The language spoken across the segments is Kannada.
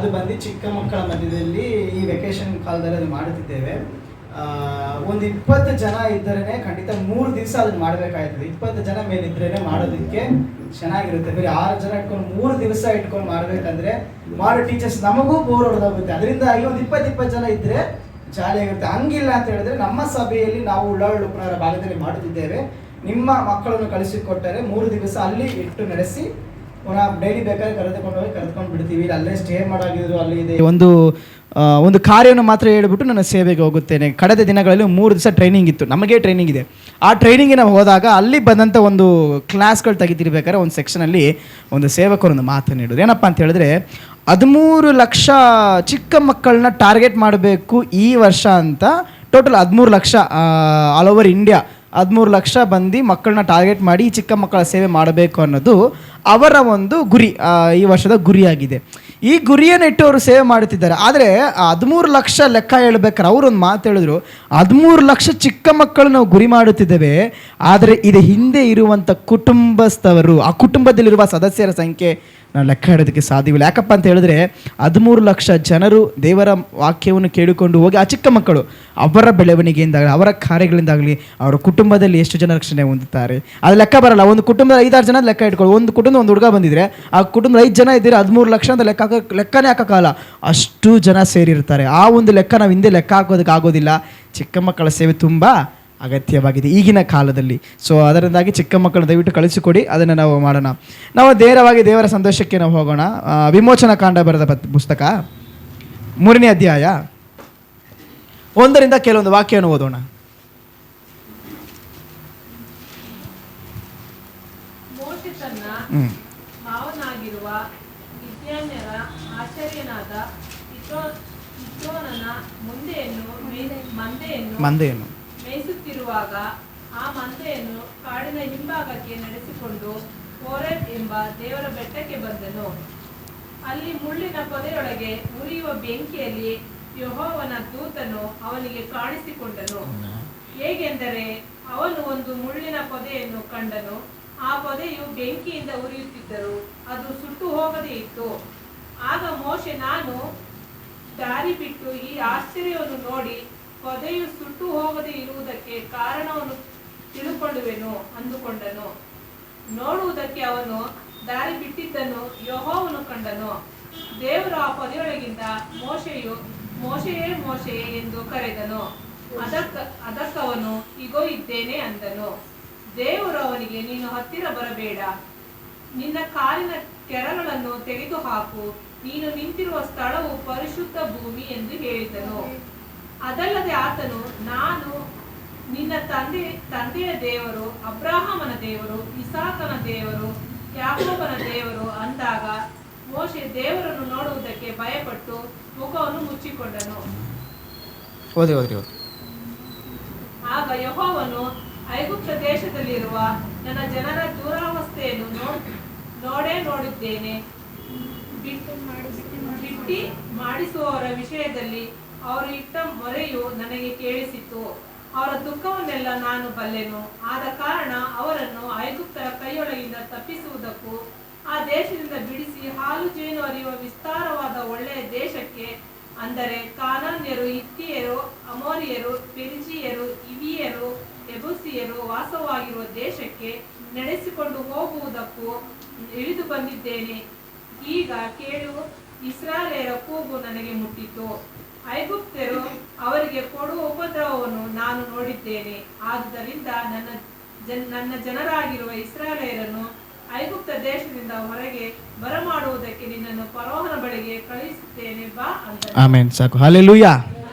ಅದು ಬಂದು ಚಿಕ್ಕ ಮಕ್ಕಳ ಮಧ್ಯದಲ್ಲಿ ಈ ವೆಕೇಶನ್ ಕಾಲದಲ್ಲಿ ಅದು ಮಾಡುತ್ತಿದ್ದೇವೆ. ಒಂದು 20 ಜನ ಇದ್ದರೇ ಖಂಡಿತ 3 ದಿವಸ ಅದನ್ನ ಮಾಡಬೇಕಾಗ್ತದೆ. 20 ಜನ ಮೇಲೆ ಇದ್ರೇ ಮಾಡೋದಕ್ಕೆ ಚೆನ್ನಾಗಿರುತ್ತೆ. ಬರೀ 6 ಜನ ಇಟ್ಕೊಂಡು 3 ದಿವಸ ಇಟ್ಕೊಂಡು ಮಾಡಬೇಕಂದ್ರೆ ಮಾಡೋ ಟೀಚರ್ಸ್ ನಮಗೂ ಬೋರ್ ಹೊಡೆದೋಗುತ್ತೆ. ಅದರಿಂದಾಗಿ ಒಂದು 20 ಜನ ಇದ್ದರೆ ಜಾಲಿಯಾಗಿರುತ್ತೆ. ಹಂಗಿಲ್ಲ ಅಂತ ಹೇಳಿದ್ರೆ ನಮ್ಮ ಸಭೆಯಲ್ಲಿ ನಾವು ಉಳ್ಳಾಳ ಉಪನಗರ ಭಾಗದಲ್ಲಿ ಮಾಡುತ್ತಿದ್ದೇವೆ. ನಿಮ್ಮ ಮಕ್ಕಳನ್ನು ಕಳಿಸಿಕೊಟ್ಟರೆ 3 ದಿವಸ ಅಲ್ಲಿ ಇಟ್ಟು ನಡೆಸಿ ಪುನಃ ಡೈಲಿ ಬೇಕಾದ್ರೆ ಕರೆದುಕೊಂಡು ಬಿಡ್ತೀವಿ. ಅಲ್ಲೇ ಸ್ಟೇ ಮಾಡೋಗಿದ್ರು ಅಲ್ಲಿ ಇದೆ. ಒಂದು ಕಾರ್ಯವನ್ನು ಮಾತ್ರ ಹೇಳ್ಬಿಟ್ಟು ನನ್ನ ಸೇವೆಗೆ ಹೋಗುತ್ತೇನೆ. ಕಳೆದ ದಿನಗಳಲ್ಲಿ 3 ದಿವಸ ಟ್ರೈನಿಂಗ್ ಇತ್ತು, ನಮಗೆ ಟ್ರೈನಿಂಗ್ ಇದೆ. ಆ ಟ್ರೈನಿಂಗಿಗೆ ನಾವು ಹೋದಾಗ ಅಲ್ಲಿ ಬಂದಂಥ ಒಂದು ಕ್ಲಾಸ್ಗಳು ತೆಗಿತಿರ್ಬೇಕಾದ್ರೆ ಒಂದು ಸೆಕ್ಷನಲ್ಲಿ ಒಂದು ಸೇವಕರೊಂದು ಮಾತನ್ನು ಹೇಳಿದ್ರು. ಏನಪ್ಪ ಅಂತ ಹೇಳಿದ್ರೆ 13 ಲಕ್ಷ ಚಿಕ್ಕ ಮಕ್ಕಳನ್ನ ಟಾರ್ಗೆಟ್ ಮಾಡಬೇಕು ಈ ವರ್ಷ ಅಂತ. Total 13 lakh all over India 13 lakh ಬಂದು ಮಕ್ಕಳನ್ನ ಟಾರ್ಗೆಟ್ ಮಾಡಿ ಚಿಕ್ಕ ಮಕ್ಕಳ ಸೇವೆ ಮಾಡಬೇಕು ಅನ್ನೋದು ಅವರ ಒಂದು ಗುರಿ, ಈ ವರ್ಷದ ಗುರಿಯಾಗಿದೆ. ಈ ಗುರಿಯನ್ನು ಇಟ್ಟು ಅವರು ಸೇವೆ ಮಾಡುತ್ತಿದ್ದಾರೆ. ಆದರೆ 13 ಲಕ್ಷ ಲೆಕ್ಕ ಹೇಳ್ಬೇಕಾದ್ರೆ ಅವರೊಂದು ಮಾತು ಹೇಳಿದ್ರು, 13 ಲಕ್ಷ ಚಿಕ್ಕ ಮಕ್ಕಳು ನಾವು ಗುರಿ ಮಾಡುತ್ತಿದ್ದೇವೆ, ಆದರೆ ಇದು ಹಿಂದೆ ಇರುವಂಥ ಕುಟುಂಬಸ್ಥವರು, ಆ ಕುಟುಂಬದಲ್ಲಿರುವ ಸದಸ್ಯರ ಸಂಖ್ಯೆ ನಾವು ಲೆಕ್ಕ ಇಡೋದಕ್ಕೆ ಸಾಧ್ಯವಿಲ್ಲ. ಯಾಕಪ್ಪ ಅಂತ ಹೇಳಿದ್ರೆ 13 ಲಕ್ಷ ಜನರು ದೇವರ ವಾಕ್ಯವನ್ನು ಕೇಳಿಕೊಂಡು ಹೋಗಿ ಆ ಚಿಕ್ಕ ಮಕ್ಕಳು ಅವರ ಬೆಳವಣಿಗೆಯಿಂದಾಗಲಿ ಅವರ ಕಾರ್ಯಗಳಿಂದಾಗಲಿ ಅವರ ಕುಟುಂಬದಲ್ಲಿ ಎಷ್ಟು ಜನ ರಕ್ಷಣೆ ಹೊಂದುತ್ತಾರೆ ಅದು ಲೆಕ್ಕ ಬರಲ್ಲ. ಒಂದು ಕುಟುಂಬದ 5-6 ಜನ ಲೆಕ್ಕ ಇಟ್ಕೊಳ್ಳಿ. ಒಂದು ಕುಟುಂಬ ಒಂದು ಹುಡುಗ ಬಂದಿದ್ರೆ ಆ ಕುಟುಂಬದ 5 ಜನ ಇದ್ದೀರಾ, 13 ಲಕ್ಷ ಅಂತ ಲೆಕ್ಕನೇ ಹಾಕೋಕ್ಕಾಗಲ್ಲ, ಅಷ್ಟು ಜನ ಸೇರಿರ್ತಾರೆ. ಆ ಒಂದು ಲೆಕ್ಕ ನಾವು ಹಿಂದೆ ಲೆಕ್ಕ ಹಾಕೋದಕ್ಕೆ ಆಗೋದಿಲ್ಲ. ಚಿಕ್ಕ ಮಕ್ಕಳ ಸೇವೆ ತುಂಬ ಅಗತ್ಯವಾಗಿದೆ ಈಗಿನ ಕಾಲದಲ್ಲಿ. ಸೊ ಅದರಿಂದಾಗಿ ಚಿಕ್ಕ ಮಕ್ಕಳು ದಯವಿಟ್ಟು ಕಳಿಸಿಕೊಡಿ, ಅದನ್ನು ನಾವು ಮಾಡೋಣ. ನಾವು ನೇರವಾಗಿ ದೇವರ ಸಂತೋಷಕ್ಕೆ ನಾವು ಹೋಗೋಣ. ವಿಮೋಚನಾ ಕಾಂಡ ಬರೆದ ಪುಸ್ತಕ 3ನೇ ಅಧ್ಯಾಯ 1ರಿಂದ ಕೆಲವೊಂದು ವಾಕ್ಯವನ್ನು ಓದೋಣ. ಮಾವನಾಗಿರುವ ಮಿದ್ಯಾನ್ಯರ ಆಚಾರ್ಯನಾದ ಇತ್ರೋನನ ಮಂದೆಯನ್ನು ಮೇಯಿಸುತ್ತಿರುವಾಗ ಆ ಮಂದೆಯನ್ನು ಕಾಡಿನ ಹಿಂಭಾಗಕ್ಕೆ ನಡೆಸಿಕೊಂಡು ಹೋರೇಬ್ ಎಂಬ ದೇವರ ಬೆಟ್ಟಕ್ಕೆ ಬಂದನು. ಅಲ್ಲಿ ಮುಳ್ಳಿನ ಪೊದೆಯೊಳಗೆ ಉರಿಯುವ ಬೆಂಕಿಯಲ್ಲಿ ಯೆಹೋವನ ದೂತನು ಅವನಿಗೆ ಕಾಣಿಸಿಕೊಂಡನು. ಹೇಗೆಂದರೆ ಅವನು ಒಂದು ಮುಳ್ಳಿನ ಪೊದೆಯನ್ನು ಕಂಡನು. ಆ ಪೊದೆಯು ಬೆಂಕಿಯಿಂದ ಉರಿಯುತ್ತಿದ್ದರೂ ಅದು ಸುಟ್ಟು ಹೋಗದೇ ಇತ್ತು. ಆಗ ಮೋಶೆ, ನಾನು ದಾರಿ ಬಿಟ್ಟು ಈ ಆಶ್ಚರ್ಯವನ್ನು ನೋಡಿ ಪೊದೆಯು ಸುಟ್ಟು ಹೋಗದೇ ಇರುವುದಕ್ಕೆ ಕಾರಣವನ್ನು ತಿಳುಕೊಳ್ಳುವೆನು ಅಂದುಕೊಂಡನು. ನೋಡುವುದಕ್ಕೆ ಅವನು ದಾರಿ ಬಿಟ್ಟಿದ್ದನ್ನು ಯೆಹೋವನು ಕಂಡನು. ದೇವರು ಆ ಪೊದೆಯೊಳಗಿಂದ ಮೋಶೆಯೇ ಮೋಶೆಯೇ ಎಂದು ಕರೆದನು. ಅದಕ್ಕವನು ಇಗೋ ಇದ್ದೇನೆ ಅಂದನು. ದೇವರು ಅವನಿಗೆ, ನೀನು ಹತ್ತಿರ ಬರಬೇಡ, ನಿನ್ನ ಕಾಲಿನ ಕೆರಗಳನ್ನು ತೆಗೆದುಹಾಕು, ನೀನು ನಿಂತಿರುವ ಸ್ಥಳವು ಪರಿಶುದ್ಧ ಭೂಮಿ ಎಂದು ಹೇಳಿದನು. ಅದಲ್ಲದೆ ಆತನು, ನಾನು ನಿನ್ನ ತಂದೆಯ ದೇವರು, ಅಬ್ರಹಾಮನ ದೇವರು, ಇಸಾಕನ ದೇವರು, ಯಾಕೋಬನ ದೇವರು ಅಂದಾಗ ಮೋಶೆ ದೇವರನ್ನು ನೋಡುವುದಕ್ಕೆ ಭಯಪಟ್ಟು ಮುಖವನ್ನು ಮುಚ್ಚಿಕೊಂಡನು. ಆಗ ಯೆಹೋವನು, ಐಗುಪ್ತ ದೇಶದಲ್ಲಿರುವ ನನ್ನ ಜನರ ದುರಾವಸ್ಥೆಯನ್ನು ನೋಡಿದ್ದೇನೆ. ಬಿಟ್ಟಿ ಮಾಡಿಸುವವರ ವಿಷಯದಲ್ಲಿ ಅವರು ಇಟ್ಟ ಮೊರೆಯು ನನಗೆ ಕೇಳಿಸಿತು. ಅವರ ದುಃಖವನ್ನೆಲ್ಲ ನಾನು ಬಲ್ಲೆನು. ಆದ ಕಾರಣ ಅವರನ್ನು ಐಗುಪ್ತರ ಕೈಯೊಳಗಿಂದ ತಪ್ಪಿಸುವುದಕ್ಕೂ ಆ ದೇಶದಿಂದ ಬಿಡಿಸಿ ಹಾಲು ಜೇನು ಹರಿಯುವ ವಿಸ್ತಾರವಾದ ಒಳ್ಳೆಯ ದೇಶಕ್ಕೆ, ಅಂದರೆ ಕಾನಾನ್ಯರು, ಹಿತ್ತಿಯರು, ಅಮೋರಿಯರು, ಪೆರಿಜಿಯರು, ಇವಿಯರು, ಯೆಬೂಸಿಯರು ವಾಸವಾಗಿರುವ ದೇಶಕ್ಕೆ ನಡೆಸಿಕೊಂಡು ಹೋಗುವುದಕ್ಕೂ ಇಳಿದು ಬಂದಿದ್ದೇನೆ. ಈಗ ಕೇಳು, ಇಸ್ರಾಯೇಲರ ಕೂಗು ನನಗೆ ಮುಟ್ಟಿತು. ಐಗುಪ್ತರು ಅವರಿಗೆ ಕೊಡುವ ಉಪದ್ರವವನ್ನು ನಾನು ನೋಡಿದ್ದೇನೆ. ಆದುದರಿಂದ ನನ್ನ ಜನರಾಗಿರುವ ಇಸ್ರಾಯೇಲರನ್ನು ಐಗುಪ್ತ ದೇಶದಿಂದ ಹೊರಗೆ ಬರಮಾಡುವುದಕ್ಕೆ ನಿನ್ನನ್ನು ಫರೋಹನ ಬಳಿಗೆ ಕಳುಹಿಸುತ್ತೇನೆ, ಬಾ ಅಂತ. ಆಮೆನ್. ಸಾಕು. Hallelujah,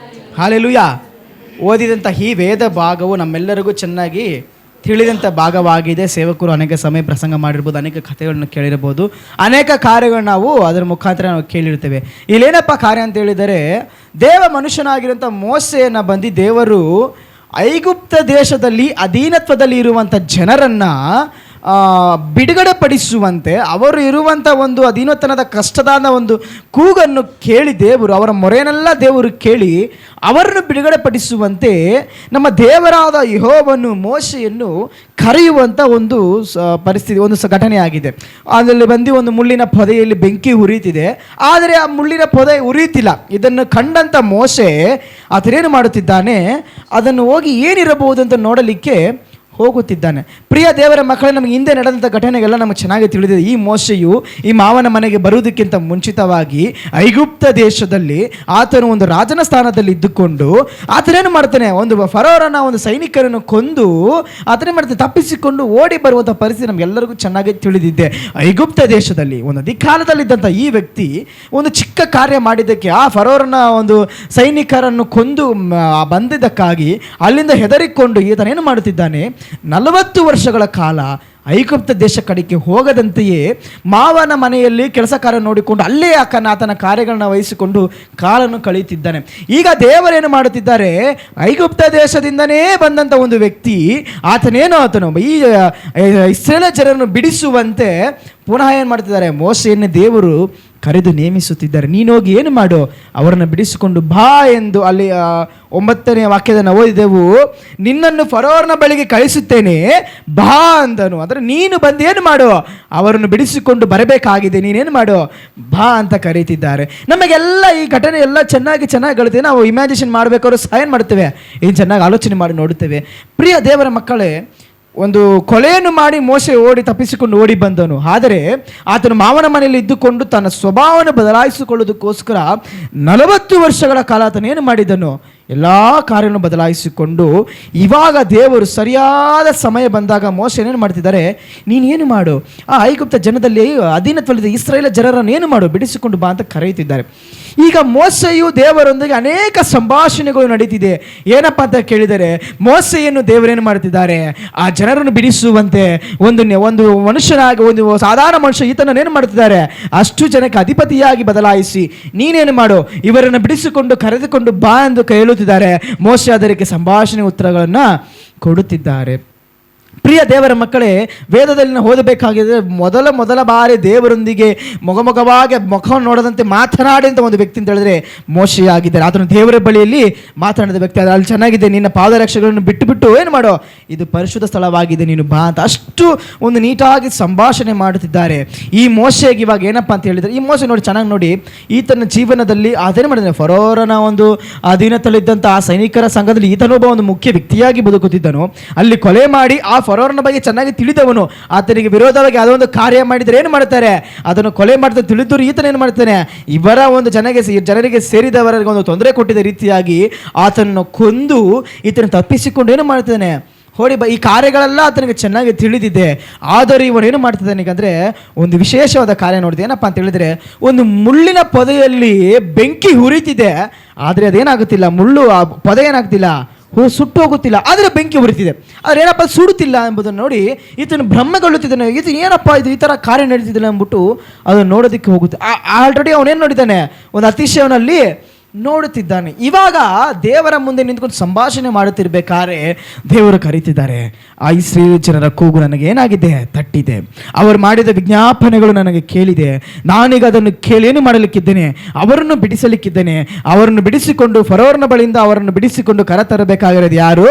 hallelujah. ಓದಿದಂಥ ಈ ವೇದ ಭಾಗವು ನಮ್ಮೆಲ್ಲರಿಗೂ ಚೆನ್ನಾಗಿ ತಿಳಿದಂಥ ಭಾಗವಾಗಿದೆ. ಸೇವಕರು ಅನೇಕ ಸಮಯ ಪ್ರಸಂಗ ಮಾಡಿರ್ಬೋದು, ಅನೇಕ ಕಥೆಗಳನ್ನ ಕೇಳಿರ್ಬೋದು, ಅನೇಕ ಕಾರ್ಯಗಳು ನಾವು ಅದರ ಮುಖಾಂತರ ನಾವು ಕೇಳಿರ್ತೇವೆ. ಇಲ್ಲೇನಪ್ಪ ಕಾರ್ಯ ಅಂತ ಹೇಳಿದರೆ, ದೇವ ಮನುಷ್ಯನಾಗಿರುವಂಥ ಮೋಸೆಯನ್ನು ಬಂದು ದೇವರು ಐಗುಪ್ತ ದೇಶದಲ್ಲಿ ಅಧೀನತ್ವದಲ್ಲಿ ಇರುವಂಥ ಜನರನ್ನು ಬಿಡುಗಡೆ ಪಡಿಸುವಂತೆ, ಅವರು ಇರುವಂಥ ಒಂದು ಅಧೀನತನದ ಕಷ್ಟದಾದ ಒಂದು ಕೂಗನ್ನು ಕೇಳಿ ದೇವರು, ಅವರ ಮೊರೆಯನ್ನೆಲ್ಲ ದೇವರು ಕೇಳಿ ಅವರನ್ನು ಬಿಡುಗಡೆ ಪಡಿಸುವಂತೆ ನಮ್ಮ ದೇವರಾದ ಯೆಹೋವನು ಮೋಶೆಯನ್ನು ಕರೆಯುವಂಥ ಒಂದು ಪರಿಸ್ಥಿತಿ, ಒಂದು ಘಟನೆ ಆಗಿದೆ. ಅದರಲ್ಲಿ ಬಂದು ಒಂದು ಮುಳ್ಳಿನ ಪೊದೆಯಲ್ಲಿ ಬೆಂಕಿ ಉರಿಯುತ್ತಿದೆ, ಆದರೆ ಆ ಮುಳ್ಳಿನ ಪೊದೆ ಉರಿಯುತ್ತಿಲ್ಲ. ಇದನ್ನು ಕಂಡಂಥ ಮೋಶೆ ಆತನೇನು ಮಾಡುತ್ತಿದ್ದಾನೆ, ಅದನ್ನು ಹೋಗಿ ಏನಿರಬಹುದು ಅಂತ ನೋಡಲಿಕ್ಕೆ ಹೋಗುತ್ತಿದ್ದಾನೆ. ಪ್ರಿಯ ದೇವರ ಮಕ್ಕಳೇ, ನಮಗೆ ಹಿಂದೆ ನಡೆದಂಥ ಘಟನೆಗೆಲ್ಲ ನಮಗೆ ಚೆನ್ನಾಗಿ ತಿಳಿದಿದೆ. ಈ ಮೋಶೆಯು ಈ ಮಾವನ ಮನೆಗೆ ಬರುವುದಕ್ಕಿಂತ ಮುಂಚಿತವಾಗಿ ಐಗುಪ್ತ ದೇಶದಲ್ಲಿ ಆತನು ಒಂದು ರಾಜನ ಸ್ಥಾನದಲ್ಲಿ ಇದ್ದುಕೊಂಡು ಆತನೇನು ಮಾಡ್ತಾನೆ, ಒಂದು ಫರೋರನ ಒಂದು ಸೈನಿಕರನ್ನು ಕೊಂದು ಆತನೇ ಮಾಡ್ತಾನೆ ತಪ್ಪಿಸಿಕೊಂಡು ಓಡಿ ಬರುವಂಥ ಪರಿಸ್ಥಿತಿ ನಮಗೆಲ್ಲರಿಗೂ ಚೆನ್ನಾಗಿ ತಿಳಿದಿದೆ. ಐಗುಪ್ತ ದೇಶದಲ್ಲಿ ಒಂದು ಅಧಿಕಾರದಲ್ಲಿದ್ದಂಥ ಈ ವ್ಯಕ್ತಿ ಒಂದು ಚಿಕ್ಕ ಕಾರ್ಯ ಮಾಡಿದ್ದಕ್ಕೆ ಆ ಫರೋರನ ಒಂದು ಸೈನಿಕರನ್ನು ಕೊಂದು ಬಂದಿದ್ದಕ್ಕಾಗಿ ಅಲ್ಲಿಂದ ಹೆದರಿಕೊಂಡು ಈತನೇನು ಮಾಡುತ್ತಿದ್ದಾನೆ, 40 ವರ್ಷಗಳ ಕಾಲ ಐಗುಪ್ತ ದೇಶ ಕಡೆಗೆ ಹೋಗದಂತೆಯೇ ಮಾವನ ಮನೆಯಲ್ಲಿ ಕೆಲಸ ಕಾರ್ಯ ನೋಡಿಕೊಂಡು ಅಲ್ಲೇ ಆತನ ಕಾರ್ಯಗಳನ್ನ ವಹಿಸಿಕೊಂಡು ಕಾಲನ್ನು ಕಳೆಯುತ್ತಿದ್ದಾನೆ. ಈಗ ದೇವರೇನು ಮಾಡುತ್ತಿದ್ದಾರೆ, ಐಗುಪ್ತ ದೇಶದಿಂದನೇ ಬಂದಂಥ ಒಂದು ವ್ಯಕ್ತಿ ಆತನು ಈ ಇಸ್ರೇಲ್ ಜನರನ್ನು ಬಿಡಿಸುವಂತೆ ಪುನಃ ಏನು ಮಾಡ್ತಿದ್ದಾರೆ, ಮೋಶೆಯನ್ನು ದೇವರು ಕರೆದು ನೇಮಿಸುತ್ತಿದ್ದಾರೆ. ನೀನೋಗಿ ಏನು ಮಾಡು, ಅವರನ್ನು ಬಿಡಿಸಿಕೊಂಡು ಬಾ ಎಂದು. ಅಲ್ಲಿ 9ನೇ ವಾಕ್ಯದ ಓದಿದೆವು, ನಿನ್ನನ್ನು ಫರೋರ್ನ ಬಳಿಗೆ ಕಳಿಸುತ್ತೇನೆ ಬಾ ಅಂದನು. ಅಂದರೆ ನೀನು ಬಂದು ಏನು ಮಾಡು, ಅವರನ್ನು ಬಿಡಿಸಿಕೊಂಡು ಬರಬೇಕಾಗಿದೆ, ನೀನೇನು ಮಾಡು ಬಾ ಅಂತ ಕರೀತಿದ್ದಾರೆ. ನಮಗೆಲ್ಲ ಈ ಘಟನೆ ಎಲ್ಲ ಚೆನ್ನಾಗಿ ಕಳಿತೇವೆ. ನಾವು ಇಮ್ಯಾಜಿನೇಷನ್ ಮಾಡಬೇಕಾದ್ರೂ ಸಹ ಏನು ಮಾಡ್ತೇವೆ, ಏನು ಚೆನ್ನಾಗಿ ಆಲೋಚನೆ ಮಾಡಿ ನೋಡುತ್ತೇವೆ. ಪ್ರಿಯ ದೇವರ ಮಕ್ಕಳೇ, ಒಂದು ಕೊಲೆಯನ್ನು ಮಾಡಿ ಮೋಶೆ ತಪ್ಪಿಸಿಕೊಂಡು ಓಡಿ ಬಂದನು. ಆದರೆ ಆತನು ಮಾವನ ಮನೆಯಲ್ಲಿ ಇದ್ದುಕೊಂಡು ತನ್ನ ಸ್ವಭಾವವನ್ನು ಬದಲಾಯಿಸಿಕೊಳ್ಳೋದಕ್ಕೋಸ್ಕರ 40 ವರ್ಷಗಳ ಕಾಲ ಆತನೇನು ಮಾಡಿದನು, ಎಲ್ಲ ಕಾರ್ಯವನ್ನು ಬದಲಾಯಿಸಿಕೊಂಡು ಇವಾಗ ದೇವರು ಸರಿಯಾದ ಸಮಯ ಬಂದಾಗ ಮೋಶೆನೇನು ಮಾಡ್ತಿದ್ದಾರೆ, ನೀನೇನು ಮಾಡು, ಆ ಐಗುಪ್ತ ಜನದಲ್ಲಿ ಅಧೀನತ್ವದಲ್ಲಿ ಇಸ್ರಾಯೇಲ್ ಜನರನ್ನು ಏನು ಮಾಡು, ಬಿಡಿಸಿಕೊಂಡು ಬಾ ಅಂತ ಕರೆಯುತ್ತಿದ್ದಾರೆ. ಈಗ ಮೋಶೆಯು ದೇವರೊಂದಿಗೆ ಅನೇಕ ಸಂಭಾಷಣೆಗಳು ನಡೀತಿದೆ. ಏನಪ್ಪ ಅಂತ ಕೇಳಿದರೆ, ಮೋಶೆಯನ್ನು ದೇವರೇನು ಮಾಡ್ತಿದ್ದಾರೆ, ಆ ಜನರನ್ನು ಬಿಡಿಸುವಂತೆ ಒಂದು ಮನುಷ್ಯನಾಗಿ, ಒಂದು ಸಾಧಾರಣ ಮನುಷ್ಯ ಈತನನ್ನು ಏನು ಮಾಡ್ತಿದ್ದಾರೆ, ಅಷ್ಟು ಜನಕ್ಕೆ ಅಧಿಪತಿಯಾಗಿ ಬದಲಾಯಿಸಿ ನೀನೇನು ಮಾಡು, ಇವರನ್ನು ಬಿಡಿಸಿಕೊಂಡು ಕರೆದುಕೊಂಡು ಬಾ ಎಂದು ಹೇಳುತ್ತಿದ್ದಾರೆ. ಮೋಶೆ ಅದಕ್ಕೆ ಸಂಭಾಷಣೆ ಉತ್ತರಗಳನ್ನು ಕೊಡುತ್ತಿದ್ದಾರೆ. ಪ್ರಿಯ ದೇವರ ಮಕ್ಕಳೇ, ವೇದದಲ್ಲಿ ನಾವು ಓದಬೇಕಾಗಿದೆ, ಮೊದಲ ಬಾರಿ ದೇವರೊಂದಿಗೆ ಮೊಗಮೊಗವಾಗಿ ಮುಖವನ್ನು ನೋಡದಂತೆ ಮಾತನಾಡಿದಂಥ ಒಂದು ವ್ಯಕ್ತಿ ಅಂತ ಹೇಳಿದ್ರೆ ಮೋಶೆಯಾಗಿದ್ದಾರೆ. ಆತನು ದೇವರ ಬಳಿಯಲ್ಲಿ ಮಾತನಾಡಿದ ವ್ಯಕ್ತಿ. ಅಲ್ಲಿ ಚೆನ್ನಾಗಿದೆ, ನಿನ್ನ ಪಾದರಕ್ಷೆಗಳನ್ನು ಬಿಟ್ಟು ಏನು ಮಾಡೋ, ಇದು ಪರಿಶುದ್ಧ ಸ್ಥಳವಾಗಿದೆ, ನೀನು ಬಾ ಅಂತ ಅಷ್ಟು ಒಂದು ನೀಟಾಗಿ ಸಂಭಾಷಣೆ ಮಾಡುತ್ತಿದ್ದಾರೆ. ಈ ಮೋಶೆಗೆ ಇವಾಗ ಏನಪ್ಪ ಅಂತ ಹೇಳಿದರೆ, ಈ ಮೋಶೆ ನೋಡಿ ಚೆನ್ನಾಗಿ ನೋಡಿ, ಈತನ ಜೀವನದಲ್ಲಿ ಆತನೇ ಮಾಡಿದ್ದಾನೆ, ಫರೋರನ ಒಂದು ಅಧೀನದಲ್ಲಿದ್ದಂಥ ಆ ಸೈನಿಕರ ಸಂಘದಲ್ಲಿ ಈತನೊಬ್ಬ ಒಂದು ಮುಖ್ಯ ವ್ಯಕ್ತಿಯಾಗಿ ಬದುಕುತ್ತಿದ್ದನು. ಅಲ್ಲಿ ಕೊಲೆ ಮಾಡಿ ಆ ಫರೋರನ ಬಗ್ಗೆ ಚೆನ್ನಾಗಿ ತಿಳಿದವನು. ಆತನಿಗೆ ವಿರೋಧವಾಗಿ ಯಾವುದೋ ಒಂದು ಕಾರ್ಯ ಮಾಡಿದರೆ ಏನು ಮಾಡ್ತಾರೆ, ಅದನ್ನು ಕೊಲೆ ಮಾಡ್ತಾ ತಿಳಿದ್ರು ಈತನ ಏನು ಮಾಡ್ತಾನೆ, ಇವರ ಒಂದು ಜನರಿಗೆ ಸೇರಿದವರಿಗೆ ಒಂದು ತೊಂದರೆ ಕೊಟ್ಟಿದ್ದ ರೀತಿಯಾಗಿ ಆತನನ್ನು ಕೊಂದು ಈತನ ತಪ್ಪಿಸಿಕೊಂಡು ಏನು ಮಾಡ್ತಾನೆ, ಈ ಕಾರ್ಯಗಳೆಲ್ಲ ಆತನಿಗೆ ಚೆನ್ನಾಗಿ ತಿಳಿದಿದೆ. ಆದರೆ ಇವನೇನು ಮಾಡ್ತಿದ್ದಾನೆ ಅಂದರೆ ಒಂದು ವಿಶೇಷವಾದ ಕಾರ್ಯ ನೋಡಿದೆ. ಏನಪ್ಪ ಅಂತ ಹೇಳಿದರೆ, ಒಂದು ಮುಳ್ಳಿನ ಪೊದೆಯಲ್ಲಿ ಬೆಂಕಿ ಉರಿತಿದೆ, ಆದರೆ ಅದೇನಾಗುತ್ತಿಲ್ಲ, ಮುಳ್ಳು ಆ ಪೊದೆ ಏನಾಗ್ತಿಲ್ಲ, ಸುಟ್ಟು ಹೋಗುತ್ತಿಲ್ಲ, ಆದರೆ ಬೆಂಕಿ ಉರಿತಿದೆ. ಆದರೆ ಏನಪ್ಪ ಸುಡುತ್ತಿಲ್ಲ ಎಂಬುದನ್ನು ನೋಡಿ ಈತನು ಭ್ರಮೆಗೊಳ್ಳುತ್ತಿದ್ದಾನೆ. ಈತ ಏನಪ್ಪ ಇದು ಈ ಥರ ಕಾರ್ಯ ನಡೀತಿದ್ದಾನೆ ಅಂದ್ಬಿಟ್ಟು ಅದನ್ನು ನೋಡೋದಕ್ಕೆ ಹೋಗುತ್ತೆ. ಆಲ್ರೆಡಿ ಅವನೇನು ನೋಡಿದ್ದಾನೆ, ಒಂದು ಅತಿಶಯವನಲ್ಲಿ ನೋಡುತ್ತಿದ್ದಾನೆ. ಇವಾಗ ದೇವರ ಮುಂದೆ ನಿಂತ್ಕೊಂಡು ಸಂಭಾಷಣೆ ಮಾಡುತ್ತಿರಬೇಕಾದ್ರೆ ದೇವರು ಕರೀತಿದ್ದಾರೆ, ಆ ಇಸ್ರೇಲ್ ಜನರ ಕೂಗು ನನಗೆ ಏನಾಗಿದೆ, ತಟ್ಟಿದೆ. ಅವರು ಮಾಡಿದ ವಿಜ್ಞಾಪನೆಗಳು ನನಗೆ ಕೇಳಿದೆ. ನಾನೀಗ ಅದನ್ನು ಕೇಳಿ ಏನು ಮಾಡಲಿಕ್ಕಿದ್ದೇನೆ, ಅವರನ್ನು ಬಿಡಿಸಲಿಕ್ಕಿದ್ದೇನೆ. ಅವರನ್ನು ಬಿಡಿಸಿಕೊಂಡು ಫರೋರ್ನ ಬಳಿಯಿಂದ ಅವರನ್ನು ಬಿಡಿಸಿಕೊಂಡು ಕರೆತರಬೇಕಾಗಿರೋದು ಯಾರು,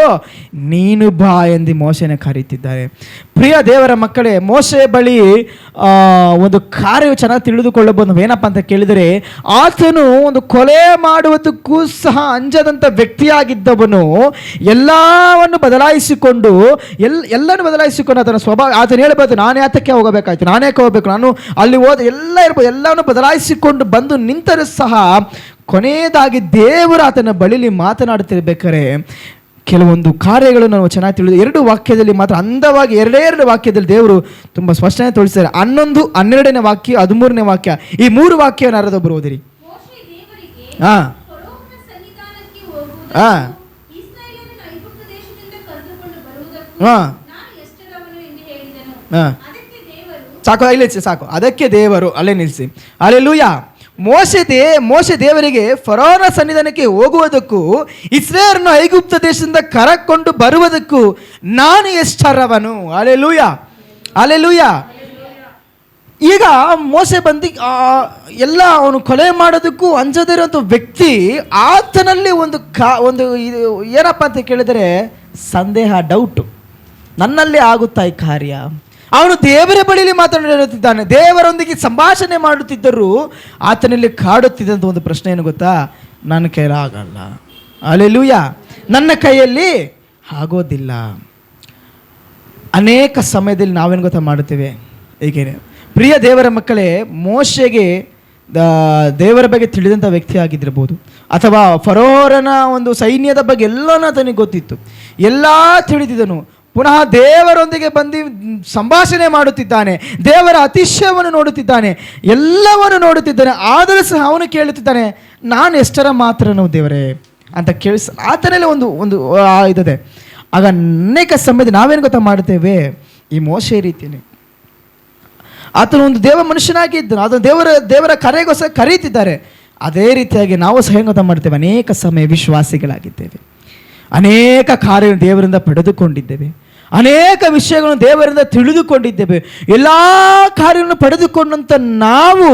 ನೀನು ಬಾ ಎಂದು ಮೋಶೆನ ಕರೀತಿದ್ದಾರೆ. ಪ್ರಿಯ ದೇವರ ಮಕ್ಕಳೇ, ಮೋಶೆ ಬಳಿ ಒಂದು ಕಾರ್ಯವು ಚೆನ್ನಾಗಿ ತಿಳಿದುಕೊಳ್ಳಬಹುದು. ಏನಪ್ಪ ಅಂತ ಕೇಳಿದರೆ, ಆತನು ಒಂದು ಕೊಲೆ ಮಾಡುವುದಕ್ಕೂ ಸಹ ಅಂಜದಂಥ ವ್ಯಕ್ತಿಯಾಗಿದ್ದವನು ಎಲ್ಲವನ್ನು ಬದಲಾಯಿಸಿಕೊಂಡು ಎಲ್ಲನೂ ಬದಲಾಯಿಸಿಕೊಂಡು ಆತನ ಸ್ವಭಾವ, ಆತನು ಹೇಳ್ಬೋದು, ನಾನು ಯಾತಕ್ಕೆ ಹೋಗಬೇಕಾಯ್ತು, ನಾನೇ ಯಾಕೆ ಹೋಗಬೇಕು, ನಾನು ಅಲ್ಲಿ ಎಲ್ಲ ಇರ್ಬೋದು, ಎಲ್ಲವನ್ನು ಬದಲಾಯಿಸಿಕೊಂಡು ಬಂದು ನಿಂತರೂ ಸಹ ಕೊನೆಯದಾಗಿ ದೇವರು ಆತನ ಬಳಿಲಿ ಮಾತನಾಡುತ್ತಿರ್ಬೇಕಾರೆ ಕೆಲವೊಂದು ಕಾರ್ಯಗಳು ನಾವು ಚೆನ್ನಾಗಿ ತಿಳಿದು 2 ವಾಕ್ಯದಲ್ಲಿ ಮಾತ್ರ ಅಂದವಾಗಿ 2 ವಾಕ್ಯದಲ್ಲಿ ದೇವರು ತುಂಬ ಸ್ಪಷ್ಟನೆ ತೋರಿಸ್ತಾರೆ. 11, 12ನೇ ವಾಕ್ಯ, 13ನೇ ವಾಕ್ಯ, ಈ 3 ವಾಕ್ಯವನ್ನು ಯಾರಾದರೂ ಓದಿರಿ. ಸಾಕು, ಇಲ್ಲಿ ಸಾಕು, ಅದಕ್ಕೆ ದೇವರು ಅಲ್ಲೇ ನಿಲ್ಲಿಸಿ. ಹಲ್ಲೆಲೂಯಾ. ಮೋಶೆ ದೇವರಿಗೆ ಫರೋನ ಸನ್ನಿಧಾನಕ್ಕೆ ಹೋಗುವುದಕ್ಕೂ ಇಸ್ರಾಯೇಲನ್ನು ಐಗುಪ್ತ ದೇಶದಿಂದ ಕರಕೊಂಡು ಬರುವುದಕ್ಕೂ ನಾನು ಎಷ್ಟರವನು. ಹಲ್ಲೆಲೂಯಾ. ಹಲ್ಲೆಲೂಯ. ಈಗ ಮೋಸೆ ಬಂದು ಎಲ್ಲ ಅವನು ಕೊಲೆ ಮಾಡೋದಕ್ಕೂ ಅಂಜದೇ ಇರುವಂಥ ವ್ಯಕ್ತಿ, ಆತನಲ್ಲಿ ಒಂದು ಇದು ಏನಪ್ಪ ಅಂತ ಕೇಳಿದರೆ ಸಂದೇಹ, ಡೌಟು, ನನ್ನಲ್ಲಿ ಆಗುತ್ತಾ ಈ ಕಾರ್ಯ. ಅವನು ದೇವರ ಬಳಿಯಲ್ಲಿ ಮಾತನಾಡುತ್ತಿದ್ದಾನೆ, ದೇವರೊಂದಿಗೆ ಸಂಭಾಷಣೆ ಮಾಡುತ್ತಿದ್ದರೂ ಆತನಲ್ಲಿ ಕಾಡುತ್ತಿದ್ದಂಥ ಒಂದು ಪ್ರಶ್ನೆ ಏನು ಗೊತ್ತಾ? ನನ್ನ ಕೈಯಲ್ಲಿ ಆಗಲ್ಲ, ಹಲ್ಲೆಲೂಯ, ನನ್ನ ಕೈಯಲ್ಲಿ ಆಗೋದಿಲ್ಲ. ಅನೇಕ ಸಮಯದಲ್ಲಿ ನಾವೇನು ಗೊತ್ತಾ ಮಾಡುತ್ತೇವೆ? ಏಕೆಂದರೆ ಪ್ರಿಯ ದೇವರ ಮಕ್ಕಳೇ, ಮೋಶೆಗೆ ದೇವರ ಬಗ್ಗೆ ತಿಳಿದಂಥ ವ್ಯಕ್ತಿ ಆಗಿದ್ದಿರ್ಬೋದು, ಅಥವಾ ಫರೋರನ ಒಂದು ಸೈನ್ಯದ ಬಗ್ಗೆ ಎಲ್ಲನೂ ಆತನಿಗೆ ಗೊತ್ತಿತ್ತು, ಎಲ್ಲ ತಿಳಿದಿದ್ದನು. ಪುನಃ ದೇವರೊಂದಿಗೆ ಬಂದು ಸಂಭಾಷಣೆ ಮಾಡುತ್ತಿದ್ದಾನೆ, ದೇವರ ಅತಿಶಯವನ್ನು ನೋಡುತ್ತಿದ್ದಾನೆ, ಎಲ್ಲವನ್ನು ನೋಡುತ್ತಿದ್ದಾನೆ. ಆದರೂ ಸಹ ಅವನು ಕೇಳುತ್ತಿದ್ದಾನೆ, ನಾನು ಎಷ್ಟರ ಮಾತ್ರನೋ ದೇವರೇ ಅಂತ ಆತನಲ್ಲಿ ಒಂದು ಇದಿದೆ. ಆಗ ಅನೇಕ ಸಮಯದಲ್ಲಿ ನಾವೇನು ಗೊತ್ತಾ ಮಾಡ್ತೇವೆ? ಈ ಮೋಶೆ ರೀತಿಯೇ ಆತನು ಒಂದು ದೇವ ಮನುಷ್ಯನಾಗಿ ಇದ್ದನು, ಅದನ್ನು ದೇವರ ಕರೆಗೋಸ್ಕರ ಕರೀತಿದ್ದಾರೆ. ಅದೇ ರೀತಿಯಾಗಿ ನಾವು ಸಹ ಗೊತ್ತಾ ಮಾಡ್ತೇವೆ, ಅನೇಕ ಸಮಯ ವಿಶ್ವಾಸಿಗಳಾಗಿದ್ದೇವೆ, ಅನೇಕ ಕಾರ್ಯ ದೇವರಿಂದ ಪಡೆದುಕೊಂಡಿದ್ದೇವೆ, ಅನೇಕ ವಿಷಯಗಳನ್ನು ದೇವರಿಂದ ತಿಳಿದುಕೊಂಡಿದ್ದೇವೆ. ಎಲ್ಲ ಕಾರ್ಯಗಳನ್ನು ಪಡೆದುಕೊಂಡಂಥ ನಾವು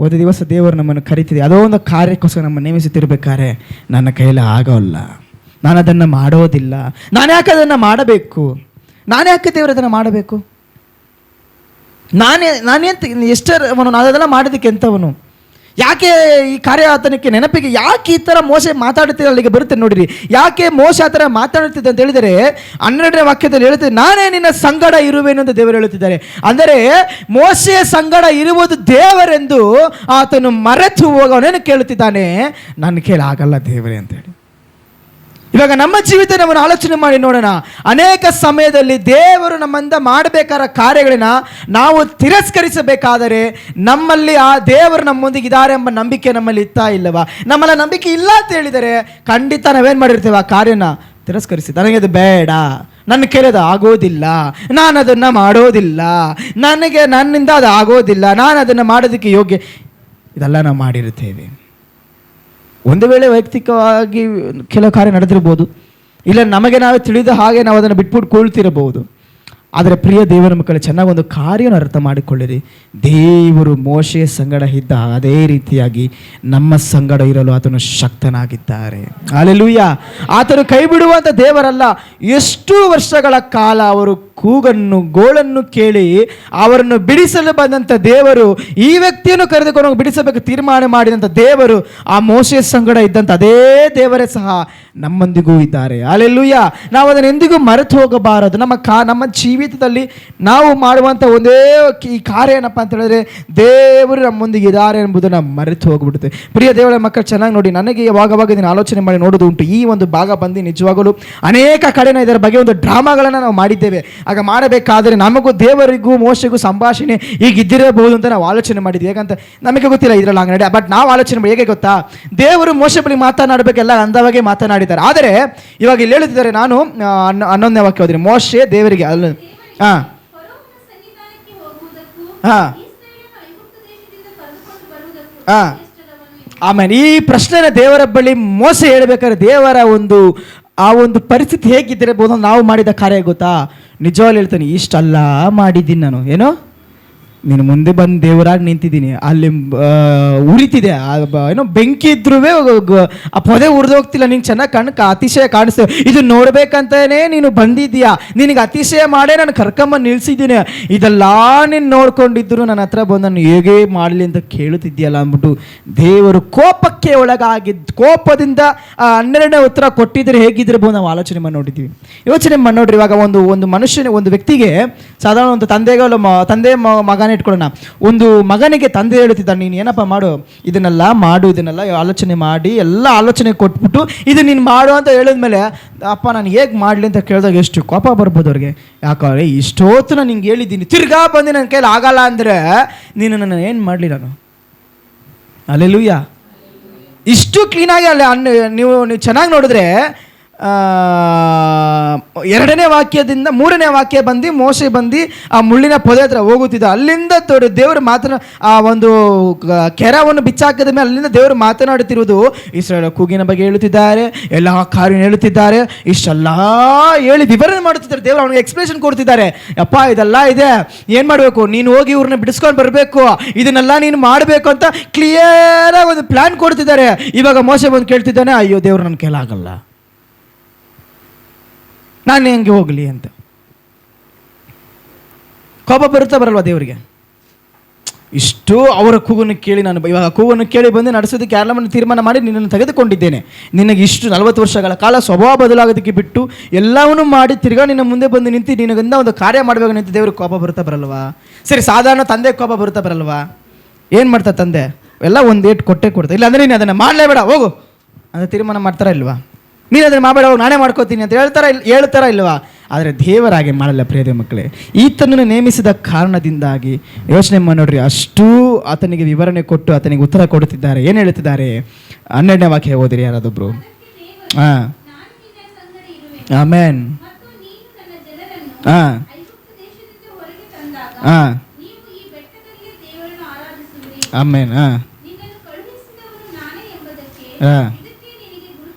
ಒಂದು ದಿವಸ ದೇವರು ನಮ್ಮನ್ನು ಕರೀತಿದೆ, ಅದೋ ಒಂದು ಕಾರ್ಯಕ್ಕೋಸ್ಕರ ನಮ್ಮನ್ನು ನೇಮಿಸುತ್ತಿರಬೇಕಾದ್ರೆ ನನ್ನ ಕೈಯಲ್ಲಿ ಆಗೋಲ್ಲ, ನಾನು ಅದನ್ನು ಮಾಡೋದಿಲ್ಲ, ನಾನು ಯಾಕೆ ಅದನ್ನು ಮಾಡಬೇಕು, ನಾನು ಯಾಕೆ ದೇವರು ಅದನ್ನು ಮಾಡಬೇಕು, ಎಷ್ಟವನು ಅದೆಲ್ಲ ಮಾಡೋದಕ್ಕೆ ಎಂಥವನು, ಯಾಕೆ ಈ ಕಾರ್ಯ ಆತನಕ್ಕೆ ನೆನಪಿಗೆ ಯಾಕೆ ಈ ಥರ ಮೋಸೆ ಮಾತಾಡುತ್ತಿದ್ದ ಅಲ್ಲಿಗೆ ಬರುತ್ತೆ ನೋಡಿರಿ. ಯಾಕೆ ಮೋಸ ಆ ಥರ ಮಾತಾಡುತ್ತಿದ್ದ ಅಂತ ಹೇಳಿದರೆ 12ನೇ ವಾಕ್ಯದಲ್ಲಿ ಹೇಳುತ್ತೆ, ನಾನೇ ನಿನ್ನ ಸಂಗಡ ಇರುವೆನು ಅಂತ ದೇವರು ಹೇಳುತ್ತಿದ್ದಾರೆ. ಅಂದರೆ ಮೋಸೆಯ ಸಂಗಡ ಇರುವುದು ದೇವರೆಂದು ಆತನು ಮರೆತು ಹೋಗೋನೇನು ಕೇಳುತ್ತಿದ್ದಾನೆ, ನನ್ನ ಕೈಲಿ ಆಗಲ್ಲ ದೇವರೇ ಅಂತೇಳಿ. ಇವಾಗ ನಮ್ಮ ಜೀವಿತ ನಮ್ಮನ್ನು ಆಲೋಚನೆ ಮಾಡಿ ನೋಡೋಣ. ಅನೇಕ ಸಮಯದಲ್ಲಿ ದೇವರು ನಮ್ಮಿಂದ ಮಾಡಬೇಕಾದ ಕಾರ್ಯಗಳನ್ನ ನಾವು ತಿರಸ್ಕರಿಸಬೇಕಾದರೆ ನಮ್ಮಲ್ಲಿ ಆ ದೇವರು ನಮ್ಮೊಂದಿಗೆ ಇದ್ದಾರೆ ಎಂಬ ನಂಬಿಕೆ ನಮ್ಮಲ್ಲಿ ಇತ್ತಾ ಇಲ್ಲವಾ? ನಮ್ಮಲ್ಲಿ ನಂಬಿಕೆ ಇಲ್ಲ ಅಂತ ಹೇಳಿದರೆ ಖಂಡಿತ ನಾವೇನು ಮಾಡಿರ್ತೇವೆ? ಆ ಕಾರ್ಯನ ತಿರಸ್ಕರಿಸಿ, ನನಗೆ ಅದು ಬೇಡ, ನನ್ನ ಕೈಲದು ಆಗೋದಿಲ್ಲ, ನಾನು ಅದನ್ನು ಮಾಡೋದಿಲ್ಲ, ನನ್ನಿಂದ ಅದು ಆಗೋದಿಲ್ಲ, ನಾನು ಅದನ್ನು ಮಾಡೋದಕ್ಕೆ ಯೋಗ್ಯ, ಇದೆಲ್ಲ ನಾವು ಮಾಡಿರುತ್ತೇವೆ. ಒಂದು ವೇಳೆ ವೈಯಕ್ತಿಕವಾಗಿ ಕೆಲವು ಕಾರ್ಯ ನಡೆದಿರ್ಬೋದು, ಇಲ್ಲ ನಮಗೆ ನಾವೇ ತಿಳಿದ ಹಾಗೆ ನಾವು ಅದನ್ನು ಬಿಟ್ಬಿಟ್ಟು ಕೂಳ್ತಿರಬಹುದು. ಆದರೆ ಪ್ರಿಯ ದೇವರ ಮಕ್ಕಳು, ಚೆನ್ನಾಗಿ ಒಂದು ಕಾರ್ಯವನ್ನು ಅರ್ಥ ಮಾಡಿಕೊಳ್ಳಿರಿ. ದೇವರು ಮೋಶೆಯ ಸಂಗಡ ಇದ್ದ ಅದೇ ರೀತಿಯಾಗಿ ನಮ್ಮ ಸಂಗಡ ಇರಲು ಆತನು ಶಕ್ತನಾಗಿದ್ದಾರೆ. ಹಲ್ಲೆಲೂಯ. ಆತನು ಕೈ ಬಿಡುವಂಥ ದೇವರಲ್ಲ. ಎಷ್ಟು ವರ್ಷಗಳ ಕಾಲ ಅವರು ಗೋಳನ್ನು ಕೇಳಿ ಅವರನ್ನು ಬಿಡಿಸಲು ಬಂದಂಥ ದೇವರು, ಈ ವ್ಯಕ್ತಿಯನ್ನು ಕರೆದುಕೊಂಡು ಬಿಡಿಸಬೇಕು ತೀರ್ಮಾನ ಮಾಡಿದಂಥ ದೇವರು, ಆ ಮೋಶೆಯ ಸಂಗಡ ಇದ್ದಂಥ ಅದೇ ದೇವರೇ ಸಹ ನಮ್ಮೊಂದಿಗೂ ಇದ್ದಾರೆ. ಹಲ್ಲೆಲೂಯ. ನಾವು ಅದನ್ನು ಎಂದಿಗೂ ಮರೆತು ಹೋಗಬಾರದು. ನಮ್ಮ ಜೀವಿತದಲ್ಲಿ ನಾವು ಮಾಡುವಂಥ ಒಂದೇ ಈ ಕಾರ್ಯ ಏನಪ್ಪ ಅಂತ ಹೇಳಿದ್ರೆ, ದೇವರು ನಮ್ಮೊಂದಿಗೆ ಇದ್ದಾರೆ ಎಂಬುದನ್ನು ಮರೆತು ಹೋಗ್ಬಿಡುತ್ತೆ. ಪ್ರಿಯ ದೇವರ ಮಕ್ಕಳು, ಚೆನ್ನಾಗಿ ನೋಡಿ. ನನಗೆ ಯಾವಾಗ ಇದನ್ನು ಆಲೋಚನೆ ಮಾಡಿ ನೋಡೋದು ಉಂಟು. ಈ ಒಂದು ಭಾಗ ಬಂದು ನಿಜವಾಗಲೂ ಅನೇಕ ಕಡೆನ ಇದರ ಬಗ್ಗೆ ಒಂದು ಡ್ರಾಮಾಗಳನ್ನು ನಾವು ಮಾಡಿದ್ದೇವೆ. ಆಗ ಮಾಡಬೇಕಾದರೆ ನಮಗೂ ದೇವರಿಗೂ ಮೋಶೆಗೂ ಸಂಭಾಷಣೆ ಈಗ ಇದ್ದಿರಬಹುದು ಅಂತ ನಾವು ಆಲೋಚನೆ ಮಾಡಿದ್ವಿ. ಹೇಗಂತ ನಮಗೆ ಗೊತ್ತಿಲ್ಲ ಇದರಲ್ಲಿ ಅಂಗಡಿ, ಬಟ್ ನಾವು ಆಲೋಚನೆ ಮಾಡಿ ಹೇಗೆ ಗೊತ್ತಾ, ದೇವರು ಮೋಶೆ ಬಳಿ ಮಾತನಾಡಬೇಕೆಲ್ಲ ಅಂದವಾಗೆ ಮಾತನಾಡಿದ್ದಾರೆ. ಆದರೆ ಇವಾಗ ಇಲ್ಲಿ ಹೇಳುತ್ತಿದ್ದಾರೆ, ನಾನು 11ನೇ ವಾಕ್ಯ ಹೋದ್ರೆ, ಮೋಶೆ ದೇವರಿಗೆ ಆಮೇಲೆ ಈ ಪ್ರಶ್ನೆನ ದೇವರ ಬಳಿ ಮೋಸೆ ಹೇಳ್ಬೇಕಾದ್ರೆ ದೇವರ ಆ ಒಂದು ಪರಿಸ್ಥಿತಿ ಹೇಗಿದ್ದಿರಬಹುದು, ನಾವು ಮಾಡಿದ ಕಾರ್ಯ ಗೊತ್ತಾ? ನಿಜವಾಗ್ಲೂ ಹೇಳ್ತಾನೆ, ಇಷ್ಟಲ್ಲ ಮಾಡಿದ್ದೀನಿ ನಾನು. ಏನೋ ನೀನು ಮುಂದೆ ಬಂದು ದೇವರಾಗಿ ನಿಂತಿದ್ದೀನಿ, ಅಲ್ಲಿ ಉರಿತಿದೆ, ಏನೋ ಬೆಂಕಿ ಇದ್ರೂ ಆ ಪೊದೆ ಉರಿದೋಗ್ತಿಲ್ಲ, ನೀನು ಚೆನ್ನಾಗಿ ಅತಿಶಯ ಕಾಣಿಸ್ತೇವೆ, ಇದು ನೋಡ್ಬೇಕಂತಾನೆ ನೀನು ಬಂದಿದ್ದೀಯಾ, ನಿನಗೆ ಅತಿಶಯ ಮಾಡೇ ನಾನು ಕರ್ಕೊಂಬ ನಿಲ್ಸಿದ್ದೀನಿ, ಇದೆಲ್ಲ ನೀನು ನೋಡ್ಕೊಂಡಿದ್ರು ನನ್ನ ಹತ್ರ ಬಂದು ನಾನು ಹೇಗೆ ಮಾಡಲಿ ಅಂತ ಕೇಳುತ್ತಿದ್ದೀಯಲ್ಲ ಅಂದ್ಬಿಟ್ಟು ದೇವರು ಕೋಪಕ್ಕೆ ಕೋಪದಿಂದ 12ನೇ ಉತ್ತರ ಕೊಟ್ಟಿದ್ರೆ ಹೇಗಿದ್ದಿರ್ಬೋದು ನಾವು ಆಲೋಚನೆ ಮಾಡಿ ನೋಡಿದ್ದೀವಿ. ಯೋಚನೆ ಮಾಡಿ ನೋಡ್ರಿ. ಇವಾಗ ಒಂದು ಮನುಷ್ಯನ, ಒಂದು ವ್ಯಕ್ತಿಗೆ ಸಾಧಾರಣ ಒಂದು ತಂದೆ ಮಗನೇ ಇಟ್ಕೊಳ್ಳೋಣ. ಒಂದು ಮಗನಿಗೆ ತಂದೆ ಹೇಳುತ್ತಿದ್ದಾನೆ, ನೀನು ಏನಪ್ಪ ಮಾಡು, ಇದನ್ನೆಲ್ಲ ಆಲೋಚನೆ ಮಾಡಿ ಎಲ್ಲ ಆಲೋಚನೆ ಕೊಟ್ಬಿಟ್ಟು ಇದು ನೀನು ಮಾಡು ಅಂತ ಹೇಳಿದ್ಮೇಲೆ, ಅಪ್ಪ ನಾನು ಹೇಗೆ ಮಾಡಲಿ ಅಂತ ಕೇಳಿದಾಗ ಎಷ್ಟು ಕೋಪ ಬರ್ಬೋದು ಅವ್ರಿಗೆ. ಯಾಕಂದರೆ ಇಷ್ಟೊತ್ತು ನಾನು ನಿಂಗೆ ಹೇಳಿದ್ದೀನಿ, ತಿರ್ಗಾ ಬಂದು ನನ್ನ ಕೈಲಿ ಆಗಲ್ಲ ಅಂದರೆ ನೀನು ನನ್ನ ಏನು ಮಾಡಲಿ ನಾನು? ಹಲ್ಲೆಲೂಯ. ಇಷ್ಟು ಕ್ಲೀನಾಗಿ ನೀವು ಚೆನ್ನಾಗಿ ನೋಡಿದ್ರೆ ಎರಡನೇ ವಾಕ್ಯದಿಂದ ಮೂರನೇ ವಾಕ್ಯ ಬಂದು ಮೋಶೆ ಬಂದು ಆ ಮುಳ್ಳಿನ ಪೊದೆ ಹತ್ರ ಹೋಗುತ್ತಿದ್ದ. ಅಲ್ಲಿಂದ ದೇವರು ಆ ಒಂದು ಕೆರವನ್ನು ಬಿಚ್ಚಾಕದ ಮೇಲೆ ಅಲ್ಲಿಂದ ದೇವರು ಮಾತನಾಡುತ್ತಿರುವುದು ಇಸ್ರಾಯೇಲ್ ಕೂಗಿನ ಬಗ್ಗೆ ಹೇಳುತ್ತಿದ್ದಾರೆ, ಎಲ್ಲ ಕಾರ್ಯ ಹೇಳುತ್ತಿದ್ದಾರೆ, ಇಷ್ಟೆಲ್ಲ ಹೇಳಿ ವಿವರಣೆ ಮಾಡುತ್ತಿದ್ದಾರೆ. ದೇವರು ಅವನಿಗೆ ಎಕ್ಸ್ಪ್ಲೇಷನ್ ಕೊಡ್ತಿದ್ದಾರೆ. ಅಪ್ಪ ಇದೆಲ್ಲ ಇದೆ, ಏನು ಮಾಡಬೇಕು, ನೀನು ಹೋಗಿ ಇವ್ರನ್ನ ಬಿಡಿಸ್ಕೊಂಡು ಬರಬೇಕು, ಇದನ್ನೆಲ್ಲ ನೀನು ಮಾಡಬೇಕು ಅಂತ ಕ್ಲಿಯರಾಗಿ ಒಂದು ಪ್ಲಾನ್ ಕೊಡ್ತಿದ್ದಾರೆ. ಇವಾಗ ಮೋಶೆ ಬಂದು ಕೇಳ್ತಿದ್ದಾನೆ, ಅಯ್ಯೋ ದೇವ್ರು ನನ್ನ ಕೈಲಾಗಲ್ಲ, ನಾನು ಹೆಂಗೆ ಹೋಗಲಿ ಅಂತ. ಕೋಪ ಬರುತ್ತಾ ಬರಲ್ವಾ ದೇವರಿಗೆ? ಇಷ್ಟು ಅವರ ಕೂಗನ್ನು ಕೇಳಿ ನಾನು ಇವಾಗ ಕೂಗನ್ನು ಕೇಳಿ ಬಂದು ನಡೆಸೋದಕ್ಕೆ ಯಾರನ್ನ ತೀರ್ಮಾನ ಮಾಡಿ ನಿನ್ನನ್ನು ತೆಗೆದುಕೊಂಡಿದ್ದೇನೆ. ನಿನಗೆ ಇಷ್ಟು 40 ವರ್ಷಗಳ ಕಾಲ ಸ್ವಭಾವ ಬದಲಾಗೋದಕ್ಕೆ ಬಿಟ್ಟು ಎಲ್ಲವನ್ನೂ ಮಾಡಿ ತಿರ್ಗಾ ನಿನ್ನ ಮುಂದೆ ಬಂದು ನಿಂತು ನಿನಗಿಂದ ಒಂದು ಕಾರ್ಯ ಮಾಡಬೇಕು ನಿಂತು ದೇವ್ರಿಗೆ ಕೋಪ ಬರುತ್ತಾ ಬರಲ್ವಾ? ಸರಿ, ಸಾಧಾರಣ ತಂದೆ ಕೋಪ ಬರುತ್ತಾ ಬರಲ್ವಾ? ಏನು ಮಾಡ್ತಾರೆ ತಂದೆ? ಎಲ್ಲ ಒಂದು ಏಟು ಕೊಟ್ಟೆ ಕೊಡ್ತಾರೆ. ಇಲ್ಲ ಅಂದರೆ ನೀನು ಅದನ್ನು ಮಾಡಲೇಬೇಡ ಹೋಗು ಅಂತ ತೀರ್ಮಾನ ಮಾಡ್ತಾರಾ ಇಲ್ವಾ? ನೀನು ಅದನ್ನು ಮಾಡಬೇಡ ಹೋಗಿ ನಾನೇ ಮಾಡ್ಕೋತೀನಿ ಅಂತ ಹೇಳ್ತಾರಾ ಇಲ್ವಾ? ಆದರೆ ದೇವರಾಗೆ ಮಾಡಲ್ಲ ಪ್ರಿಯ ಮಕ್ಕಳೇ. ಈತನನ್ನು ನೇಮಿಸಿದ ಕಾರಣದಿಂದಾಗಿ ಯೋಚನೆ ಮಾಡಿ ನೋಡ್ರಿ, ಅಷ್ಟೂ ಆತನಿಗೆ ವಿವರಣೆ ಕೊಟ್ಟು ಆತನಿಗೆ ಉತ್ತರ ಕೊಡುತ್ತಿದ್ದಾರೆ. ಏನು ಹೇಳ್ತಿದ್ದಾರೆ? 12ನೇ ವಾಕ್ಯ ಓದಿರಿ ಯಾರಾದೊಬ್ರು. ಹಾಂ, ಆಮೇನ್. ಹಾಂ ಹಾಂ, ಆಮೇನ್. ಹಾಂ ಹಾಂ,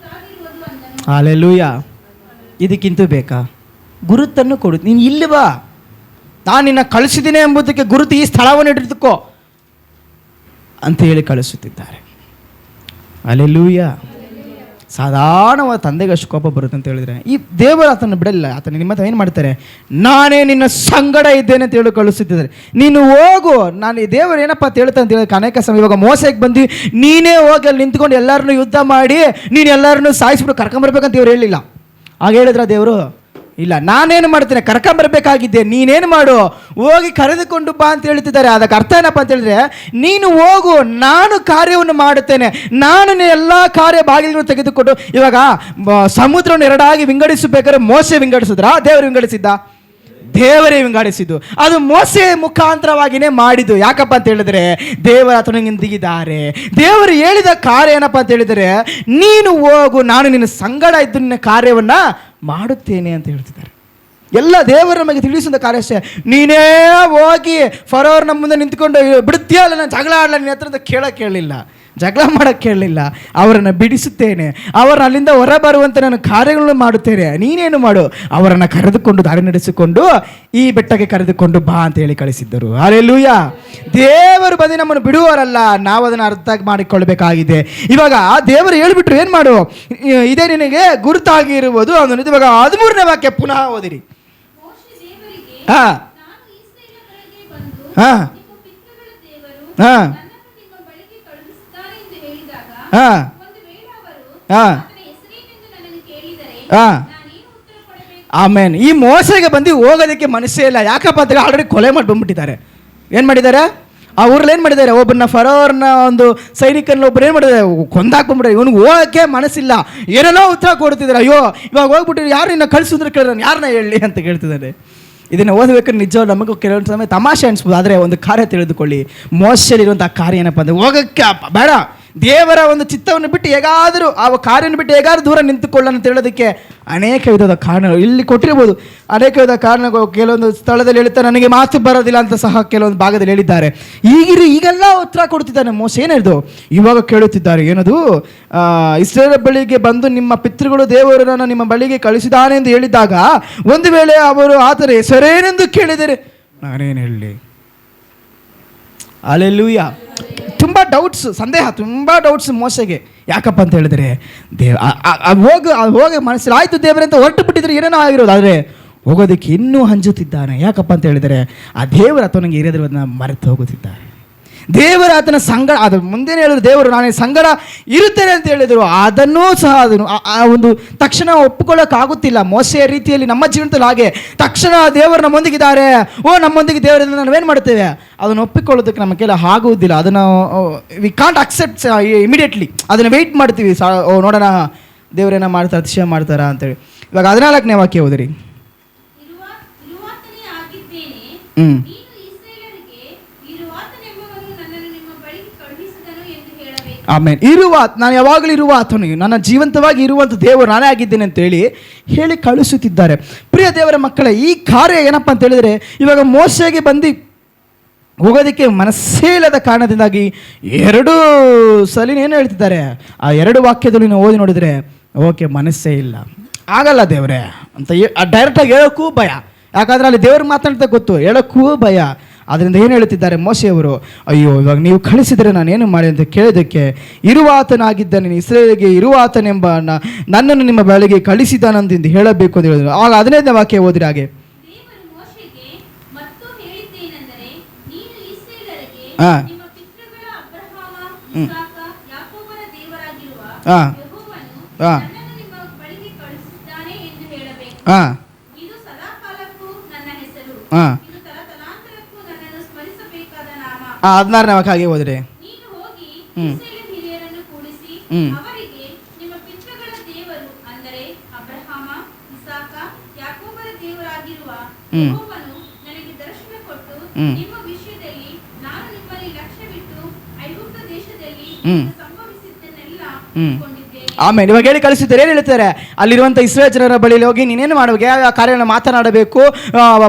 ಹಲ್ಲೆಲೂಯಾ. ಇದಕ್ಕಿಂತ ಬೇಕಾ? ಗುರುತನ್ನು ಕೊಡು. ನೀನು ಇಲ್ಲಿ ಬಾ, ನಾನು ನಿನ್ನ ಕಳಿಸಿದ್ದೀನಿ ಎಂಬುದಕ್ಕೆ ಗುರುತು ಈ ಸ್ಥಳವನ್ನು ಇಟ್ಟಿದ್ದಕ್ಕೋ ಅಂತ ಹೇಳಿ ಕಳಿಸುತ್ತಿದ್ದಾರೆ. ಹಲ್ಲೆಲೂಯಾ. ಸಾಧಾರಣವಾದ ತಂದೆಗೆ ಅಷ್ಟು ಕೋಪ ಬರುತ್ತೆ ಅಂತ ಹೇಳಿದ್ರೆ, ಈ ದೇವರು ಆತನ ಬಿಡಲ್ಲ. ಆತನ ನಿಮ್ಮ ಏನು ಮಾಡ್ತಾರೆ? ನಾನೇ ನಿನ್ನ ಸಂಗಡ ಇದ್ದೇನೆ ಅಂತ ಹೇಳಿ ಕಳಿಸುತ್ತಿದ್ದಾರೆ. ನೀನು ಹೋಗು, ನಾನು ದೇವರು ಏನಪ್ಪ ಅಂತ ಹೇಳ್ತಾ ಅಂತ ಹೇಳಿ ಅನೇಕ ಸಮಯ ಇವಾಗ ಮೋಸಕ್ಕೆ ಬಂದು ನೀನೇ ಹೋಗಿ ಅಲ್ಲಿ ನಿಂತ್ಕೊಂಡು ಎಲ್ಲರನ್ನೂ ಯುದ್ಧ ಮಾಡಿ ನೀನು ಎಲ್ಲರನ್ನೂ ಸಾಯಿಸ್ಬಿಟ್ಟು ಕರ್ಕೊಂಬರ್ಬೇಕಂತ ಇವ್ರು ಹೇಳಿಲ್ಲ. ಆಗ ಹೇಳಿದ್ರ ದೇವರು? ಇಲ್ಲ, ನಾನೇನು ಮಾಡ್ತೇನೆ, ಕರ್ಕೊಂಬರ್ಬೇಕಾಗಿದ್ದೆ, ನೀನೇನು ಮಾಡು, ಹೋಗಿ ಕರೆದುಕೊಂಡು ಬಾ ಅಂತ ಹೇಳ್ತಿದ್ದಾರೆ. ಅದಕ್ಕೆ ಅರ್ಥ ಏನಪ್ಪ ಅಂತ ಹೇಳಿದ್ರೆ, ನೀನು ಹೋಗು, ನಾನು ಕಾರ್ಯವನ್ನು ಮಾಡುತ್ತೇನೆ, ನಾನು ಎಲ್ಲ ಕಾರ್ಯ ಬಾಗಿಲನ್ನು ತೆಗೆದುಕೊಂಡು. ಇವಾಗ ಸಮುದ್ರವನ್ನು ಎರಡಾಗಿ ವಿಂಗಡಿಸಬೇಕಾದ್ರೆ ಮೋಸೆ ವಿಂಗಡಿಸಿದ್ರ ದೇವರು ವಿಂಗಡಿಸಿದ್ದ? ದೇವರೇ ವಿಂಗಡಿಸಿದ್ದು. ಅದು ಮೋಸೆ ಮುಖಾಂತರವಾಗಿಯೇ ಮಾಡಿದ್ದು. ಯಾಕಪ್ಪ ಅಂತ ಹೇಳಿದ್ರೆ ದೇವರ ಆತನಿಗಿದ್ದಾರೆ. ದೇವರು ಹೇಳಿದ ಕಾರ್ಯ ಏನಪ್ಪ ಅಂತ ಹೇಳಿದರೆ, ನೀನು ಹೋಗು, ನಾನು ನಿನ್ನ ಸಂಗಡ ಇದ್ದು ನಿನ್ನ ಕಾರ್ಯವನ್ನ ಮಾಡುತ್ತೇನೆ ಅಂತ ಹೇಳ್ತಿದ್ದಾರೆ. ಎಲ್ಲ ದೇವರು ನಮಗೆ ತಿಳಿಸಿದ ಕಾರ್ಯ ಅಷ್ಟೇ. ನೀನೇ ಹೋಗಿ ಫರೋರ್ ನಮ್ಮ ಮುಂದೆ ನಿಂತ್ಕೊಂಡು ಬಿಡುತ್ತೀಯ ಅಲ್ಲ, ನಾನು ಜಗಳ ಆಡಲ್ಲ ನಿನ್ನ ಹತ್ರ ಅಂತ ಕೇಳಲಿಲ್ಲ, ಜಗಳ ಮಾಡೋಕ್ಕೆ ಕೇಳಲಿಲ್ಲ. ಅವರನ್ನು ಬಿಡಿಸುತ್ತೇನೆ, ಅವರನ್ನು ಅಲ್ಲಿಂದ ಹೊರ ಬರುವಂತೆ ನಾನು ಕಾರ್ಯಗಳನ್ನು ಮಾಡುತ್ತೇನೆ, ನೀನೇನು ಮಾಡು. ಅವರನ್ನು ಕರೆದುಕೊಂಡು ದಾರಿ ನಡೆಸಿಕೊಂಡು ಈ ಬೆಟ್ಟಕ್ಕೆ ಕರೆದುಕೊಂಡು ಬಾ ಅಂತ ಹೇಳಿ ಕಳಿಸಿದ್ದರು. ಹಲ್ಲೆಲೂಯಾ. ದೇವರು ಬಂದು ನಮ್ಮನ್ನು ಬಿಡುವವರಲ್ಲ, ನಾವು ಅದನ್ನು ಅರ್ಥ ಮಾಡಿಕೊಳ್ಳಬೇಕಾಗಿದೆ. ಇವಾಗ ದೇವರು ಹೇಳಿಬಿಟ್ರು, ಏನು ಮಾಡು, ಇದೇ ನಿನಗೆ ಗುರುತಾಗಿರುವುದು ಅನ್ನೋದು. ಇವಾಗ 13ನೇ ವಾಕ್ಯ ಪುನಃ ಓದಿರಿ. ಹಾಂ ಹಾಂ ಹಾಂ ಹಾಂ ಹಾಂ ಹಾಂ, ಆಮೇನ್. ಈ ಮೋಸೆಗೆ ಬಂದು ಹೋಗೋದಕ್ಕೆ ಮನಸ್ಸೇ ಇಲ್ಲ. ಯಾಕಪ್ಪ ಅಂತ ಆಲ್ರೆಡಿ ಕೊಲೆ ಮಾಡಿ ಬಂದ್ಬಿಟ್ಟಿದ್ದಾರೆ. ಏನು ಮಾಡಿದ್ದಾರೆ? ಆ ಊರಲ್ಲಿ ಏನು ಮಾಡಿದ್ದಾರೆ? ಒಬ್ಬರನ್ನ ಫರೋರ್ನ ಒಂದು ಸೈನಿಕನ ಒಬ್ಬರು ಏನು ಮಾಡಿದ್ದಾರೆ? ಕೊಂದಾಕ್ಬಿಟ್ರೆ. ಇವನಿಗೆ ಹೋಗೋಕ್ಕೆ ಮನಸ್ಸಿಲ್ಲ, ಏನೇನೋ ಉತ್ತರ ಕೊಡ್ತಿದ್ದಾರೆ. ಅಯ್ಯೋ ಇವಾಗ ಹೋಗ್ಬಿಟ್ಟು ಯಾರು ಇನ್ನು ಕಳಿಸಿದ್ರೆ ಕೇಳಿದ್ರೆ ಯಾರನ್ನ ಹೇಳಿ ಅಂತ ಕೇಳ್ತಿದ್ದಾರೆ. ಇದನ್ನು ಓದಬೇಕಾದ್ರೆ ನಿಜ ನಮಗೂ ಕೆಲವೊಂದು ಸಮಯ ತಮಾಷೆ ಅನಿಸ್ಬೋದು. ಆದರೆ ಒಂದು ಕಾರ್ಯ ತಿಳಿದುಕೊಳ್ಳಿ, ಮೋಸದಲ್ಲಿರುವಂಥ ಕಾರ್ಯ ಏನಪ್ಪ ಅಂದರೆ, ಹೋಗೋಕ್ಕೆ ಬೇಡ, ದೇವರ ಒಂದು ಚಿತ್ತವನ್ನು ಬಿಟ್ಟು ಹೇಗಾದರೂ ಆ ಕಾರ್ಯವನ್ನು ಬಿಟ್ಟು ಹೇಗಾದ್ರೂ ದೂರ ನಿಂತುಕೊಳ್ಳೋಣ ಅಂತ ಹೇಳೋದಕ್ಕೆ ಅನೇಕ ವಿಧದ ಕಾರಣಗಳು ಇಲ್ಲಿ ಕೊಟ್ಟಿರ್ಬೋದು. ಅನೇಕ ವಿಧದ ಕಾರಣಗಳು ಕೆಲವೊಂದು ಸ್ಥಳದಲ್ಲಿ ಹೇಳ್ತಾರೆ, ನನಗೆ ಮಾತು ಬರೋದಿಲ್ಲ ಅಂತ ಸಹ ಕೆಲವೊಂದು ಭಾಗದಲ್ಲಿ ಹೇಳಿದ್ದಾರೆ. ಈಗೆಲ್ಲ ಉತ್ತರ ಕೊಡ್ತಿದ್ದಾನೆ ಮೋಸ. ಏನಿದು ಇವಾಗ ಕೇಳುತ್ತಿದ್ದಾರೆ? ಏನದು? ಇಸ್ರಾಯೇಲ್ ಬಳಿಗೆ ಬಂದು ನಿಮ್ಮ ಪಿತೃಗಳು ದೇವರನ್ನು ನಿಮ್ಮ ಬಳಿಗೆ ಕಳಿಸಿದಾನೆ ಎಂದು ಹೇಳಿದಾಗ ಒಂದು ವೇಳೆ ಅವರು ಆತನ ಹೆಸರೇನೆಂದು ಕೇಳಿದರೆ ನಾನೇನು ಹೇಳಲಿ? ಹಲ್ಲೆಲೂಯಾ. ತುಂಬ ಡೌಟ್ಸ್, ಸಂದೇಹ, ತುಂಬ ಡೌಟ್ಸ್ ಮೋಸೆಗೆ. ಯಾಕಪ್ಪ ಅಂತ ಹೇಳಿದ್ರೆ ಹೋಗಿ ಮನಸ್ಸಲ್ಲಿ ಆಯಿತು ದೇವರೇ ಅಂತ ಹೊರಟು ಬಿಟ್ಟಿದ್ರೆ ಏನೇನೋ ಆಗಿರೋದು. ಆದರೆ ಹೋಗೋದಕ್ಕೆ ಇನ್ನೂ ಹಂಚುತ್ತಿದ್ದಾನೆ. ಯಾಕಪ್ಪ ಅಂತ ಹೇಳಿದರೆ ಆ ದೇವರ ಆತನಿಗೆ ಇರೋದ್ರನ್ನ ಮರೆತು ಹೋಗುತ್ತಿದ್ದಾರೆ. ದೇವರ ಆತನ ಸಂಗಡ, ಅದು ಮುಂದೇನೆ ಹೇಳಿದ್ರು ದೇವರು ನಾನೇ ಸಂಗಡ ಇರುತ್ತೇನೆ ಅಂತ ಹೇಳಿದರು. ಅದನ್ನೂ ಸಹ ಅದನ್ನು ಒಂದು ತಕ್ಷಣ ಒಪ್ಪಿಕೊಳ್ಳೋಕ್ಕಾಗುತ್ತಿಲ್ಲ. ಮೋಸೆಯ ರೀತಿಯಲ್ಲಿ ನಮ್ಮ ಜೀವನದಲ್ಲಿ ಹಾಗೆ ತಕ್ಷಣ ದೇವರು ನಮ್ಮೊಂದಿಗಿದ್ದಾರೆ, ನಮ್ಮೊಂದಿಗೆ ದೇವರಿಂದ ನಾವೇನು ಮಾಡ್ತೇವೆ? ಅದನ್ನು ಒಪ್ಪಿಕೊಳ್ಳೋದಕ್ಕೆ ನಮ್ಮ ಕೈಲಿ ಆಗುವುದಿಲ್ಲ. ಅದನ್ನು ವಿ ಕಾಂಟ್ ಅಕ್ಸೆಪ್ಟ್ ಇಮಿಡಿಯೇಟ್ಲಿ. ಅದನ್ನು ವೆಯ್ಟ್ ಮಾಡ್ತೀವಿ. ನೋಡೋಣ ದೇವರೇನ ಮಾಡ್ತಾರೆ, ಅತಿಶಯ ಮಾಡ್ತಾರಾ ಅಂತೇಳಿ. ಇವಾಗ 14ನೇ ವಾಕ್ಯ ಓದಿರಿ. ಆಮೇಲೆ ನಾನು ಯಾವಾಗಲೂ ಇರುವ ಆತನು, ನನ್ನ ಜೀವಂತವಾಗಿ ಇರುವಂಥ ದೇವರು ನಾನೇ ಆಗಿದ್ದೇನೆ ಅಂತೇಳಿ ಹೇಳಿ ಕಳಿಸುತ್ತಿದ್ದಾರೆ. ಪ್ರಿಯ ದೇವರ ಮಕ್ಕಳೇ, ಈ ಕಾರ್ಯ ಏನಪ್ಪ ಅಂತ ಹೇಳಿದರೆ, ಇವಾಗ ಮೋಶೆಗೆ ಬಂದು ಹೋಗೋದಕ್ಕೆ ಮನಸ್ಸೇ ಇಲ್ಲದ ಕಾರಣದಿಂದಾಗಿ 2 ಸಲ ಏನು ಹೇಳ್ತಿದ್ದಾರೆ, ಆ 2 ವಾಕ್ಯದಲ್ಲಿ ನಾವು ಓದಿ ನೋಡಿದರೆ ಓಕೆ ಮನಸ್ಸೇ ಇಲ್ಲ, ಆಗಲ್ಲ ದೇವರೇ ಅಂತ ಡೈರೆಕ್ಟಾಗಿ ಹೇಳೋಕ್ಕೂ ಭಯ. ಯಾಕಂದರೆ ಅಲ್ಲಿ ದೇವ್ರಿಗೆ ಮಾತಾಡ್ತಾ ಗೊತ್ತು, ಹೇಳೋಕ್ಕೂ ಭಯ. ಅದರಿಂದ ಏನು ಹೇಳುತ್ತಿದ್ದಾರೆ ಮೋಶೆಯವರು, ಅಯ್ಯೋ ಇವಾಗ ನೀವು ಕಳಿಸಿದರೆ ನಾನೇನು ಮಾಡಿ ಅಂತ ಕೇಳಿದ್ದಕ್ಕೆ, ಇರುವಾತನಾಗಿದ್ದಾನೆ ಇಸ್ರಾಯೇಲಿಗೆ ಇರುವಾತನೆಂಬ ನನ್ನನ್ನು ನಿಮ್ಮ ಬಳಿಗೆ ಕಳಿಸಿದಾನಂದು ಹೇಳಬೇಕು ಅಂತ ಹೇಳಿದ್ರು. ಆಗ 15ನೇ ವಾಕ್ಯ ಓದಿರ ಹಾಗೆ, ಹಾಂ 16ನೇ ವಾಕ್ಯ ಹಾಗೆ ಹೋದ್ರೆ ಆಮೇಲೆ ಇವಾಗ ಹೇಳಿ ಕಳಿಸಿದ್ದಾರೆ. ಏನು ಹೇಳ್ತಾರೆ, ಅಲ್ಲಿರುವಂಥ ಇಸ್ರಾಯೇಲ್ ಜನರ ಬಳಿಯಲ್ಲಿ ಹೋಗಿ ನೀನೇನು ಮಾಡಬೇಕು, ಯಾವ ಕಾರ್ಯಗಳನ್ನು ಮಾತನಾಡಬೇಕು,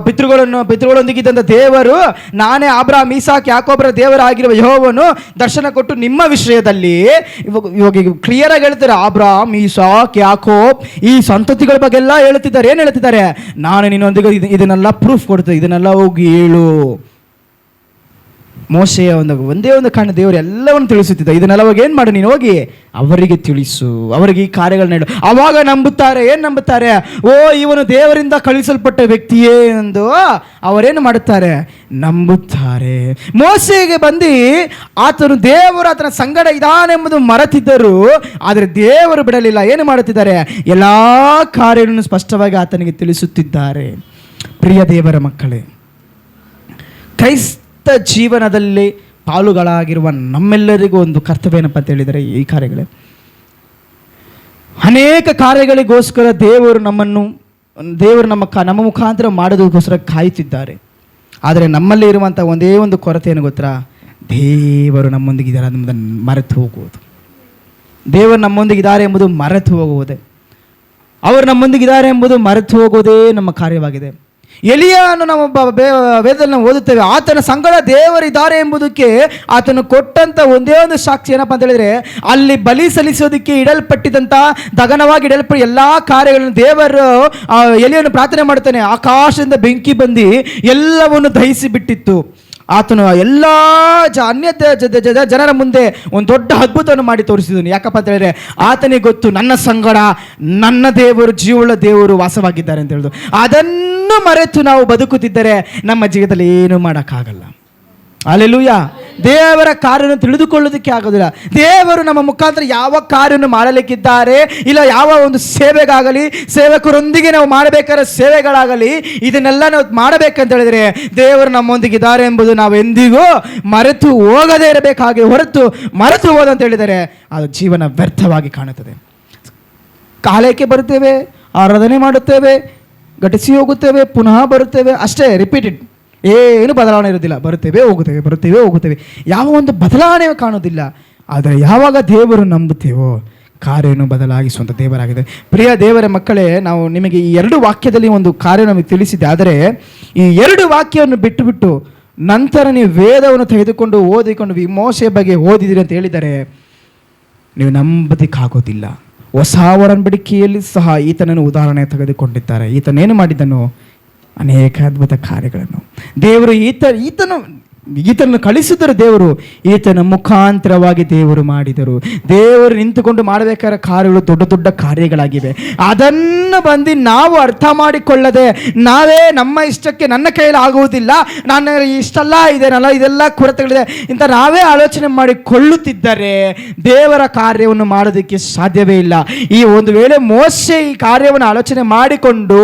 ಪಿತೃಗಳೊಂದಿಗಿದ್ದಂಥ ದೇವರು ನಾನೇ ಅಬ್ರಹಾಮ್ ಇಸಾಕ್ ಯಾಕೋಬರ ದೇವರಾಗಿರುವ ಯೆಹೋವನು ದರ್ಶನ ಕೊಟ್ಟು ನಿಮ್ಮ ವಿಷಯದಲ್ಲಿ, ಇವಾಗ ಕ್ಲಿಯರ್ ಆಗಿ ಹೇಳ್ತಾರೆ, ಅಬ್ರಹಾಮ್ ಇಸಾಕ್ ಯಾಕೋಬ್ ಈ ಸಂತತಿಗಳ ಬಗ್ಗೆ ಎಲ್ಲ ಹೇಳ್ತಿದ್ದಾರೆ. ಏನು ಹೇಳ್ತಿದ್ದಾರೆ, ನಾನು ನಿನ್ನೊಂದಿಗೆ ಇದನ್ನೆಲ್ಲ ಪ್ರೂಫ್ ಕೊಡ್ತೇನೆ, ಇದನ್ನೆಲ್ಲ ಹೋಗಿ ಹೇಳು. ಮೋಶೆಯ ಒಂದೇ ಒಂದು ಕಾರಣ ದೇವರು ಎಲ್ಲವನ್ನು ತಿಳಿಸುತ್ತಿದ್ದ, ಇದನ್ನೆಲ್ಲ ಅವಾಗ ಏನು ಮಾಡು, ನೀನು ಹೋಗಿ ಅವರಿಗೆ ತಿಳಿಸು, ಅವರಿಗೆ ಈ ಕಾರ್ಯಗಳನ್ನ ಹೇಳು. ಅವಾಗ ನಂಬುತ್ತಾರೆ. ಏನು ನಂಬುತ್ತಾರೆ, ಓ ಇವನು ದೇವರಿಂದ ಕಳಿಸಲ್ಪಟ್ಟ ವ್ಯಕ್ತಿಯೇ ಎಂದು ಅವರೇನು ಮಾಡುತ್ತಾರೆ, ನಂಬುತ್ತಾರೆ. ಮೋಶೆಗೆ ಬಂದು ಆತನು ದೇವರು ಆತನ ಸಂಗಡ ಇದಾನೆಂಬುದು ಮರೆತಿದ್ದರು, ಆದರೆ ದೇವರು ಬಿಡಲಿಲ್ಲ. ಏನು ಮಾಡುತ್ತಿದ್ದಾರೆ, ಎಲ್ಲ ಕಾರ್ಯಗಳನ್ನು ಸ್ಪಷ್ಟವಾಗಿ ಆತನಿಗೆ ತಿಳಿಸುತ್ತಿದ್ದಾರೆ. ಪ್ರಿಯ ದೇವರ ಮಕ್ಕಳೇ, ಕ್ರೈಸ್ತ ಜೀವನದಲ್ಲಿ ಪಾಲುಗಳಾಗಿರುವ ನಮ್ಮೆಲ್ಲರಿಗೂ ಒಂದು ಕರ್ತವ್ಯ ಏನಪ್ಪ ಅಂತ ಹೇಳಿದರೆ, ಈ ಕಾರ್ಯಗಳೇ. ಅನೇಕ ಕಾರ್ಯಗಳಿಗೋಸ್ಕರ ದೇವರು ನಮ್ಮ ಮುಖಾಂತರ ಮಾಡೋದಕ್ಕೋಸ್ಕರ ಕಾಯುತ್ತಿದ್ದಾರೆ. ಆದರೆ ನಮ್ಮಲ್ಲಿ ಇರುವಂಥ ಒಂದೇ ಒಂದು ಕೊರತೆ ಏನು ಗೊತ್ತಾ, ದೇವರು ನಮ್ಮೊಂದಿಗಿದ್ದಾರೆ ಎಂಬುದನ್ನು ಮರೆತು ಹೋಗುವುದು. ದೇವರು ನಮ್ಮೊಂದಿಗಿದ್ದಾರೆ ಎಂಬುದು ಮರೆತು ಹೋಗುವುದೇ, ಅವರು ನಮ್ಮೊಂದಿಗಿದ್ದಾರೆ ಎಂಬುದು ಮರೆತು ಹೋಗುವುದೇ ನಮ್ಮ ಕಾರ್ಯವಾಗಿದೆ. ಎಲಿಯನು ನಮ್ಮ ವೇದದಲ್ಲಿ ನಾವು ಓದುತ್ತೇವೆ, ಆತನ ಸಂಗಡ ದೇವರಿದ್ದಾರೆ ಎಂಬುದಕ್ಕೆ ಆತನು ಕೊಟ್ಟಂತ ಒಂದೇ ಒಂದು ಸಾಕ್ಷಿ ಏನಪ್ಪ ಅಂತ ಹೇಳಿದ್ರೆ, ಅಲ್ಲಿ ಬಲಿ ಸಲ್ಲಿಸೋದಕ್ಕೆ ಇಡಲ್ಪಟ್ಟಿದ್ದಂಥ ದಗನವಾಗಿ ಇಡಲ್ಪಟ್ಟ ಎಲ್ಲ ಕಾರ್ಯಗಳನ್ನು ದೇವರು ಎಲಿಯನು ಪ್ರಾರ್ಥನೆ ಮಾಡುತ್ತಾನೆ. ಆಕಾಶದಿಂದ ಬೆಂಕಿ ಬಂದು ಎಲ್ಲವನ್ನು ದಹಿಸಿ ಬಿಟ್ಟಿತ್ತು. ಆತನು ಎಲ್ಲ ಅನ್ಯ ಜನರ ಮುಂದೆ ಒಂದು ದೊಡ್ಡ ಅದ್ಭುತವನ್ನು ಮಾಡಿ ತೋರಿಸಿದನು. ಯಾಕಪ್ಪ ಅಂತ ಹೇಳಿದ್ರೆ, ಆತನಿಗೆ ಗೊತ್ತು ನನ್ನ ಸಂಗಡ ನನ್ನ ದೇವರು ಜೀವವುಳ್ಳ ದೇವರು ವಾಸವಾಗಿದ್ದಾರೆ ಅಂತ ಹೇಳಿದ್ರು. ಅದನ್ನು ಮರೆತು ನಾವು ಬದುಕುತ್ತಿದ್ದರೆ ನಮ್ಮ ಜೀವಿತದಲ್ಲಿ ಏನು ಮಾಡೋಕ್ಕಾಗಲ್ಲ. ಹಲ್ಲೆಲೂಯಾ. ದೇವರ ಕಾರ್ಯವನ್ನು ತಿಳಿದುಕೊಳ್ಳೋದಕ್ಕೆ ಆಗೋದಿಲ್ಲ. ದೇವರು ನಮ್ಮ ಮುಖಾಂತರ ಯಾವ ಕಾರ್ಯವನ್ನು ಮಾಡಲಿಕ್ಕಿದ್ದಾರೆ, ಇಲ್ಲ ಯಾವ ಒಂದು ಸೇವೆಗಾಗಲಿ, ಸೇವಕರೊಂದಿಗೆ ನಾವು ಮಾಡಬೇಕಾದ ಸೇವೆಗಳಾಗಲಿ, ಇದನ್ನೆಲ್ಲ ನಾವು ಮಾಡಬೇಕಂತ ಹೇಳಿದರೆ ದೇವರು ನಮ್ಮೊಂದಿಗಿದ್ದಾರೆ ಎಂಬುದು ನಾವು ಎಂದಿಗೂ ಮರೆತು ಹೋಗದೇ ಇರಬೇಕಾಗಿ, ಹೊರತು ಮರೆತು ಹೋದಂತ ಹೇಳಿದರೆ ಅದು ಜೀವನ ವ್ಯರ್ಥವಾಗಿ ಕಾಣುತ್ತದೆ. ಕಾಲಕ್ಕೆ ಬರುತ್ತೇವೆ, ಆರಾಧನೆ ಮಾಡುತ್ತೇವೆ, ಘಟಿಸಿ ಹೋಗುತ್ತೇವೆ, ಪುನಃ ಬರುತ್ತೇವೆ, ಅಷ್ಟೇ ರಿಪೀಟೆಡ್, ಏನು ಬದಲಾವಣೆ ಇರೋದಿಲ್ಲ. ಬರುತ್ತೇವೆ ಹೋಗುತ್ತೇವೆ, ಯಾವ ಒಂದು ಬದಲಾವಣೆ ಕಾಣೋದಿಲ್ಲ. ಆದರೆ ಯಾವಾಗ ದೇವರು ನಂಬುತ್ತೇವೋ ಕಾರ್ಯವನ್ನು ಬದಲಾಗಿಸುವಂಥ ದೇವರಾಗಿದೆ. ಪ್ರಿಯ ದೇವರ ಮಕ್ಕಳೇ, ನಾವು ನಿಮಗೆ ಈ 2 ವಾಕ್ಯದಲ್ಲಿ ಒಂದು ಕಾರ್ಯ ನಮಗೆ ತಿಳಿಸಿದೆ. ಆದರೆ ಈ 2 ವಾಕ್ಯವನ್ನು ಬಿಟ್ಟು ನಂತರ ನೀವು ವೇದವನ್ನು ತೆಗೆದುಕೊಂಡು ಓದಿಕೊಂಡು ಮೋಶೆಯ ಬಗ್ಗೆ ಓದಿದಿರಿ ಅಂತ ಹೇಳಿದರೆ ನೀವು ನಂಬದಕ್ಕಾಗೋದಿಲ್ಲ. ಹೊಸ ಒಡಂಬಡಿಕೆಯಲ್ಲಿ ಸಹ ಈತನನ್ನು ಉದಾಹರಣೆ ತೆಗೆದುಕೊಂಡಿದ್ದಾರೆ. ಈತನೇನು ಮಾಡಿದ್ದನು, ಅನೇಕ ಅದ್ಭುತ ಕಾರ್ಯಗಳನ್ನು ದೇವರು ಈತನನ್ನು ಕಳಿಸಿದರು. ದೇವರು ಈತನ ಮುಖಾಂತರವಾಗಿ ದೇವರು ಮಾಡಿದರು. ದೇವರು ನಿಂತುಕೊಂಡು ಮಾಡಬೇಕಾದ ಕಾರ್ಯಗಳು ದೊಡ್ಡ ದೊಡ್ಡ ಕಾರ್ಯಗಳಾಗಿವೆ. ಅದನ್ನು ಬಂದು ನಾವು ಅರ್ಥ ಮಾಡಿಕೊಳ್ಳದೆ ನಾವೇ ನಮ್ಮ ಇಷ್ಟಕ್ಕೆ ನನ್ನ ಕೈಯಲ್ಲಿ ಆಗುವುದಿಲ್ಲ, ನಾನು ಇಷ್ಟೆಲ್ಲ ಇದೆನಲ್ಲ, ಇದೆಲ್ಲ ಕೊರತೆಗಳಿದೆ ಅಂತ ನಾವೇ ಆಲೋಚನೆ ಮಾಡಿಕೊಳ್ಳುತ್ತಿದ್ದರೆ ದೇವರ ಕಾರ್ಯವನ್ನು ಮಾಡೋದಕ್ಕೆ ಸಾಧ್ಯವೇ ಇಲ್ಲ. ಈ ಒಂದು ವೇಳೆ ಮೋಶೆ ಈ ಕಾರ್ಯವನ್ನು ಆಲೋಚನೆ ಮಾಡಿಕೊಂಡು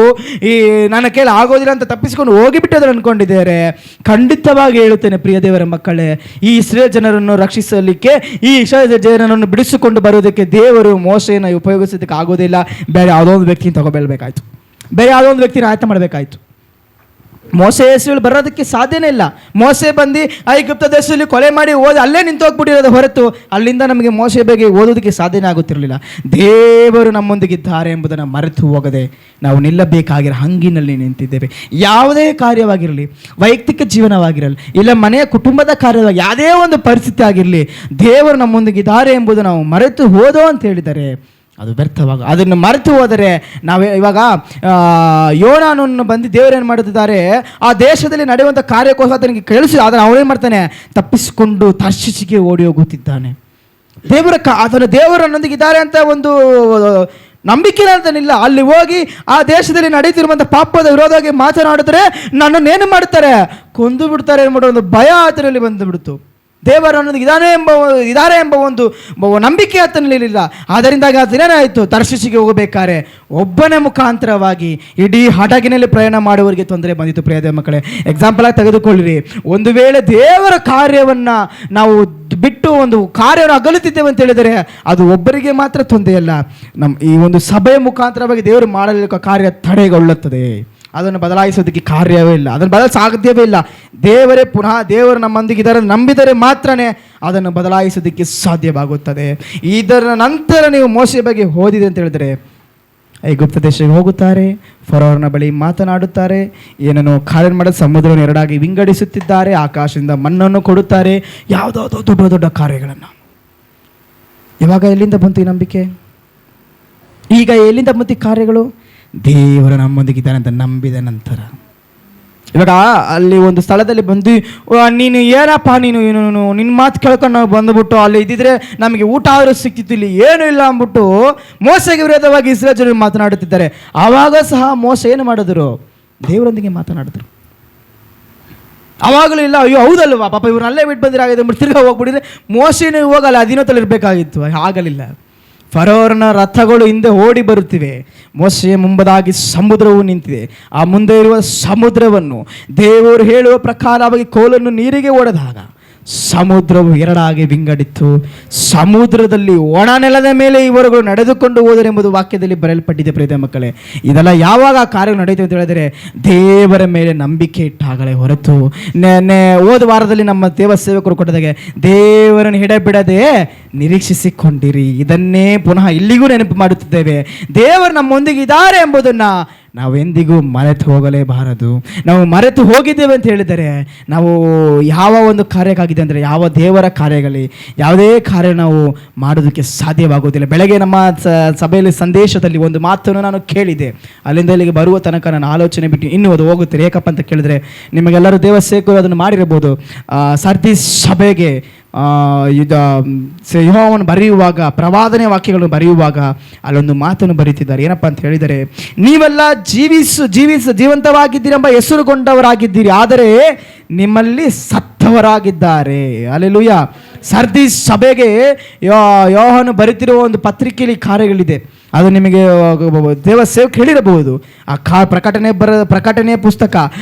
ಈ ನನ್ನ ಕೈಯಲ್ಲಿ ಆಗೋದಿಲ್ಲ ಅಂತ ತಪ್ಪಿಸಿಕೊಂಡು ಹೋಗಿಬಿಟ್ಟದ್ರು ಅನ್ಕೊಂಡಿದ್ದಾರೆ, ಖಂಡಿತವಾಗಿ ಹೇಳುತ್ತೇನೆ ಪ್ರಿಯ ದೇವರ ಮಕ್ಕಳೇ, ಈ ಇಸ್ರಾಯೇಲ್ ಜನರನ್ನು ರಕ್ಷಿಸಲಿಕ್ಕೆ, ಈ ಇಸ್ರಾಯೇಲ್ ಜನರನ್ನು ಬಿಡಿಸಿಕೊಂಡು ಬರುವುದಕ್ಕೆ ದೇವರು ಮೋಶೆಯನ್ನು ಉಪಯೋಗಿಸೋದಕ್ಕೆ ಆಗೋದಿಲ್ಲ. ಬೇರೆ ಯಾವುದೋ ಒಂದು ವ್ಯಕ್ತಿನ ತಗೋಬೇಕಬೇಕಾಯ್ತು, ಬೇರೆ ಯಾವುದೋ ಒಂದು ವ್ಯಕ್ತಿನ ಆಯ್ಕೆ ಮಾಡಬೇಕಾಯ್ತು. ಮೋಸೆ ಹೆಸರು ಬರೋದಕ್ಕೆ ಸಾಧ್ಯನೇ ಇಲ್ಲ. ಮೋಸೆ ಬಂದು ಐಗುಪ್ತ ದೇಶದಲ್ಲಿ ಕೊಲೆ ಮಾಡಿ ಓದಿ ಅಲ್ಲೇ ನಿಂತು ಹೋಗ್ಬಿಟ್ಟಿರೋದು ಹೊರತು ಅಲ್ಲಿಂದ ನಮಗೆ ಮೋಸೆ ಬಗ್ಗೆ ಓದೋದಕ್ಕೆ ಸಾಧ್ಯನೇ ಆಗುತ್ತಿರಲಿಲ್ಲ. ದೇವರು ನಮ್ಮೊಂದಿಗಿದ್ದಾರೆ ಎಂಬುದನ್ನು ಮರೆತು ಹೋಗದೆ ನಾವು ನಿಲ್ಲಬೇಕಾಗಿರೋ ಹಂಗಿನಲ್ಲಿ ನಿಂತಿದ್ದೇವೆ. ಯಾವುದೇ ಕಾರ್ಯವಾಗಿರಲಿ, ವೈಯಕ್ತಿಕ ಜೀವನವಾಗಿರಲಿ, ಇಲ್ಲ ಮನೆಯ ಕುಟುಂಬದ ಕಾರ್ಯವಾಗಿ ಯಾವುದೇ ಒಂದು ಪರಿಸ್ಥಿತಿ ಆಗಿರಲಿ, ದೇವರು ನಮ್ಮೊಂದಿಗಿದ್ದಾರೆ ಎಂಬುದು ನಾವು ಮರೆತು ಹೋದೋ ಅಂತ ಹೇಳಿದರೆ ಅದು ವ್ಯರ್ಥವಾಗ. ಅದನ್ನು ಮರೆತು ಹೋದರೆ ನಾವು ಇವಾಗ ಯೋನಾನನ್ನು ಬಂದು ದೇವರೇನು ಮಾಡುತ್ತಿದ್ದಾರೆ, ಆ ದೇಶದಲ್ಲಿ ನಡೆಯುವಂಥ ಕಾರ್ಯಕ್ಕೋಸ್ಕರ ತನಗೆ ಕೇಳಿಸಿ ಆದರೆ ಅವನೇನು ಮಾಡ್ತಾನೆ, ತಪ್ಪಿಸಿಕೊಂಡು ತರ್ಶಿಸಿಗೆ ಓಡಿ ಹೋಗುತ್ತಿದ್ದಾನೆ. ಅದನ್ನು ದೇವರನ್ನೊಂದಿಗಿದ್ದಾರೆ ಅಂತ ಒಂದು ನಂಬಿಕೆ ಅಂತನಿಲ್ಲ. ಅಲ್ಲಿ ಹೋಗಿ ಆ ದೇಶದಲ್ಲಿ ನಡೀತಿರುವಂಥ ಪಾಪದ ವಿರೋಧವಾಗಿ ಮಾತನಾಡಿದ್ರೆ ನನ್ನನ್ನೇನು ಮಾಡ್ತಾರೆ, ಕೊಂದು ಬಿಡ್ತಾರೆ ಎಂಬ ಒಂದು ಭಯ ಅದರಲ್ಲಿ ಬಂದು ಬಿಡ್ತು. ದೇವರನ್ನೊಂದಿಗೆ ಇದ್ದಾರೆ ಎಂಬ ಒಂದು ನಂಬಿಕೆ ಆತನಲ್ಲಿಲ್ಲ. ಆದ್ದರಿಂದಾಗಿ ಆತನೇನಾಯಿತು, ತರ್ಶಿಸಿಗೆ ಹೋಗಬೇಕಾದ್ರೆ ಒಬ್ಬನೇ ಮುಖಾಂತರವಾಗಿ ಇಡೀ ಹಡಗಿನಲ್ಲಿ ಪ್ರಯಾಣ ಮಾಡುವವರಿಗೆ ತೊಂದರೆ ಬಂದಿತ್ತು. ಪ್ರಿಯ ಮಕ್ಕಳೇ, ಎಕ್ಸಾಂಪಲ್ ಆಗಿ ತೆಗೆದುಕೊಳ್ಳಿರಿ. ಒಂದು ವೇಳೆ ದೇವರ ಕಾರ್ಯವನ್ನು ನಾವು ಬಿಟ್ಟು ಒಂದು ಕಾರ್ಯವನ್ನು ಅಗಲುತ್ತಿದ್ದೇವೆ ಅಂತ ಹೇಳಿದರೆ ಅದು ಒಬ್ಬರಿಗೆ ಮಾತ್ರ ತೊಂದರೆ ಅಲ್ಲ, ನಮ್ಮ ಈ ಒಂದು ಸಭೆಯ ಮುಖಾಂತರವಾಗಿ ದೇವರು ಮಾಡಲಿರುವ ಕಾರ್ಯ ತಡೆಗೊಳ್ಳುತ್ತದೆ. ಅದನ್ನು ಬದಲಾಯಿಸೋದಕ್ಕೆ ಕಾರ್ಯವೇ ಇಲ್ಲ, ಅದನ್ನು ಬದಲು ಸಾಧ್ಯವೇ ಇಲ್ಲ. ದೇವರೇ ಪುನಃ ದೇವರು ನಮ್ಮೊಂದಿಗಿದ್ದಾರೆ ನಂಬಿದರೆ ಮಾತ್ರನೇ ಅದನ್ನು ಬದಲಾಯಿಸೋದಕ್ಕೆ ಸಾಧ್ಯವಾಗುತ್ತದೆ. ಇದರ ನಂತರ ನೀವು ಮೋಸೆ ಬಗ್ಗೆ ಓದಿದೆ ಅಂತ ಹೇಳಿದರೆ, ಐಗುಪ್ತ ದೇಶಕ್ಕೆ ಹೋಗುತ್ತಾರೆ, ಫರೋಹನ ಬಳಿ ಮಾತನಾಡುತ್ತಾರೆ, ಏನನ್ನು ಕಾರ್ಯ ಮಾಡೋದು, ಸಮುದ್ರವನ್ನು ಎರಡಾಗಿ ವಿಂಗಡಿಸುತ್ತಿದ್ದಾರೆ, ಆಕಾಶದಿಂದ ಮಣ್ಣನ್ನು ಕೊಡುತ್ತಾರೆ, ಯಾವುದಾವುದೋ ದೊಡ್ಡ ದೊಡ್ಡ ಕಾರ್ಯಗಳನ್ನು. ಇವಾಗ ಎಲ್ಲಿಂದ ಬಂತು ಈ ನಂಬಿಕೆ? ಈಗ ಎಲ್ಲಿಂದ ಬಂತು ಈ ಕಾರ್ಯಗಳು? ದೇವರು ನಮ್ಮೊಂದಿಗಿದ್ದಾನೆ ಅಂತ ನಂಬಿದ ನಂತರ. ಇವಾಗ ಅಲ್ಲಿ ಒಂದು ಸ್ಥಳದಲ್ಲಿ ಬಂದು ನೀನು ಏನಪ್ಪ ನೀನು ನಿನ್ನ ಮಾತು ಕೇಳ್ಕೊಂಡು ನಾವು ಬಂದುಬಿಟ್ಟು ಅಲ್ಲಿ ಇದ್ದಿದ್ರೆ ನಮಗೆ ಊಟ ಆದರೂ ಸಿಕ್ತಿತ್ತು, ಇಲ್ಲಿ ಏನೂ ಇಲ್ಲ ಅಂದ್ಬಿಟ್ಟು ಮೋಸೆಗೆ ವಿರೋಧವಾಗಿ ಇಸ್ರಾಯೇಲ್ ಜನರು ಮಾತನಾಡುತ್ತಿದ್ದಾರೆ. ಆವಾಗ ಸಹ ಮೋಸ ಏನು ಮಾಡಿದ್ರು, ದೇವರೊಂದಿಗೆ ಮಾತನಾಡಿದ್ರು. ಆವಾಗಲೂ ಇಲ್ಲ, ಅಯ್ಯೋ ಹೌದಲ್ವಾ ಪಾಪ ಇವ್ರನ್ನಲ್ಲೇ ಬಿಟ್ಟು ಬಂದಿರಾಗಿದೆ ತಿರ್ಗಾ ಹೋಗ್ಬಿಟ್ಟಿದ್ರೆ ಮೋಸೆನೂ ಹೋಗಲ್ಲ, ಅದಿನೋತಲ್ಲಿ ಇರಬೇಕಾಗಿತ್ತು. ಆಗಲಿಲ್ಲ. ಫರೋಹನ ರಥಗಳು ಹಿಂದೆ ಓಡಿ ಬರುತ್ತಿವೆ, ಮೋಸೆಯ ಮುಂಬದಾಗಿ ಸಮುದ್ರವು ನಿಂತಿದೆ. ಆ ಮುಂದೆ ಇರುವ ಸಮುದ್ರವನ್ನು ದೇವರು ಹೇಳುವ ಪ್ರಕಾರವಾಗಿ ಕೋಲನ್ನು ನೀರಿಗೆ ಒಡೆದಾಗ ಸಮುದ್ರವು ಎರಡಾಗಿ ವಿಂಗಡಿತು. ಸಮುದ್ರದಲ್ಲಿ ಒಣ ನೆಲದ ಮೇಲೆ ಇವರುಗಳು ನಡೆದುಕೊಂಡು ಹೋದರು ಎಂಬುದು ವಾಕ್ಯದಲ್ಲಿ ಬರೆಯಲ್ಪಟ್ಟಿದೆ. ಪ್ರಿಯ ಮಕ್ಕಳೇ, ಇದೆಲ್ಲ ಯಾವಾಗ ಆ ಕಾರ್ಯ ನಡೆಯಿತು ಅಂತ ಹೇಳಿದರೆ ದೇವರ ಮೇಲೆ ನಂಬಿಕೆ ಇಟ್ಟಾಗಲೇ ಹೊರತು ಹೋದ ವಾರದಲ್ಲಿ ನಮ್ಮ ದೇವ ಸೇವಕರು ಕೊಟ್ಟದಾಗೆ ದೇವರನ್ನು ಹಿಡಬಿಡದೆ ನಿರೀಕ್ಷಿಸಿಕೊಂಡಿರಿ. ಇದನ್ನೇ ಪುನಃ ಇಲ್ಲಿಗೂ ನೆನಪು ಮಾಡುತ್ತಿದ್ದೇವೆ. ದೇವರು ನಮ್ಮೊಂದಿಗೆ ಇದ್ದಾರೆ ಎಂಬುದನ್ನು ನಾವೆಂದಿಗೂ ಮರೆತು ಹೋಗಲೇಬಾರದು. ನಾವು ಮರೆತು ಹೋಗಿದ್ದೇವೆ ಅಂತ ಹೇಳಿದರೆ ನಾವು ಯಾವ ಒಂದು ಕಾರ್ಯಕ್ಕಾಗಿದೆ ಅಂದರೆ ಯಾವ ದೇವರ ಕಾರ್ಯಗಳಿ ಯಾವುದೇ ಕಾರ್ಯ ನಾವು ಮಾಡೋದಕ್ಕೆ ಸಾಧ್ಯವಾಗುವುದಿಲ್ಲ. ಬೆಳಗ್ಗೆ ನಮ್ಮ ಸಭೆಯಲ್ಲಿ ಸಂದೇಶದಲ್ಲಿ ಒಂದು ಮಾತನ್ನು ನಾನು ಕೇಳಿದೆ, ಅಲ್ಲಿಂದ ಇಲ್ಲಿಗೆ ಬರುವ ತನಕ ನಾನು ಆಲೋಚನೆ ಬಿಟ್ಟು ಇನ್ನೂ ಅದು ಹೋಗುತ್ತೆ. ಏಕಪ್ಪ ಅಂತ ಕೇಳಿದರೆ, ನಿಮಗೆಲ್ಲರೂ ದೇವ ಸೇವಕರು ಅದನ್ನು ಮಾಡಿರಬಹುದು. ಸರ್ದೀಸ್ ಸಭೆಗೆ ಯೆಹೋವನು ಬರೆಯುವಾಗ, ಪ್ರವಾದನೆ ವಾಕ್ಯಗಳನ್ನು ಬರೆಯುವಾಗ ಅಲ್ಲೊಂದು ಮಾತನ್ನು ಬರೀತಿದ್ದಾರೆ. ಏನಪ್ಪ ಅಂತ ಹೇಳಿದರೆ, ನೀವೆಲ್ಲ ಜೀವಂತವಾಗಿದ್ದೀರೆಂಬ ಹೆಸರುಗೊಂಡವರಾಗಿದ್ದೀರಿ, ಆದರೆ ನಿಮ್ಮಲ್ಲಿ ಸತ್ತವರಾಗಿದ್ದಾರೆ. ಅಲ್ಲೆಲೂಯ. ಸರ್ದೀಸ್ ಸಭೆಗೆ ಯೋಹಾನನು ಬರೀತಿರುವ ಒಂದು ಪತ್ರಿಕೆಯಲ್ಲಿ ಕಾರ್ಯಗಳಿದೆ. ಅದು ನಿಮಗೆ ದೇವ ಸೇವಕ ಹೇಳಿರಬಹುದು. ಆ ಪ್ರಕಟಣೆಯ ಪುಸ್ತಕ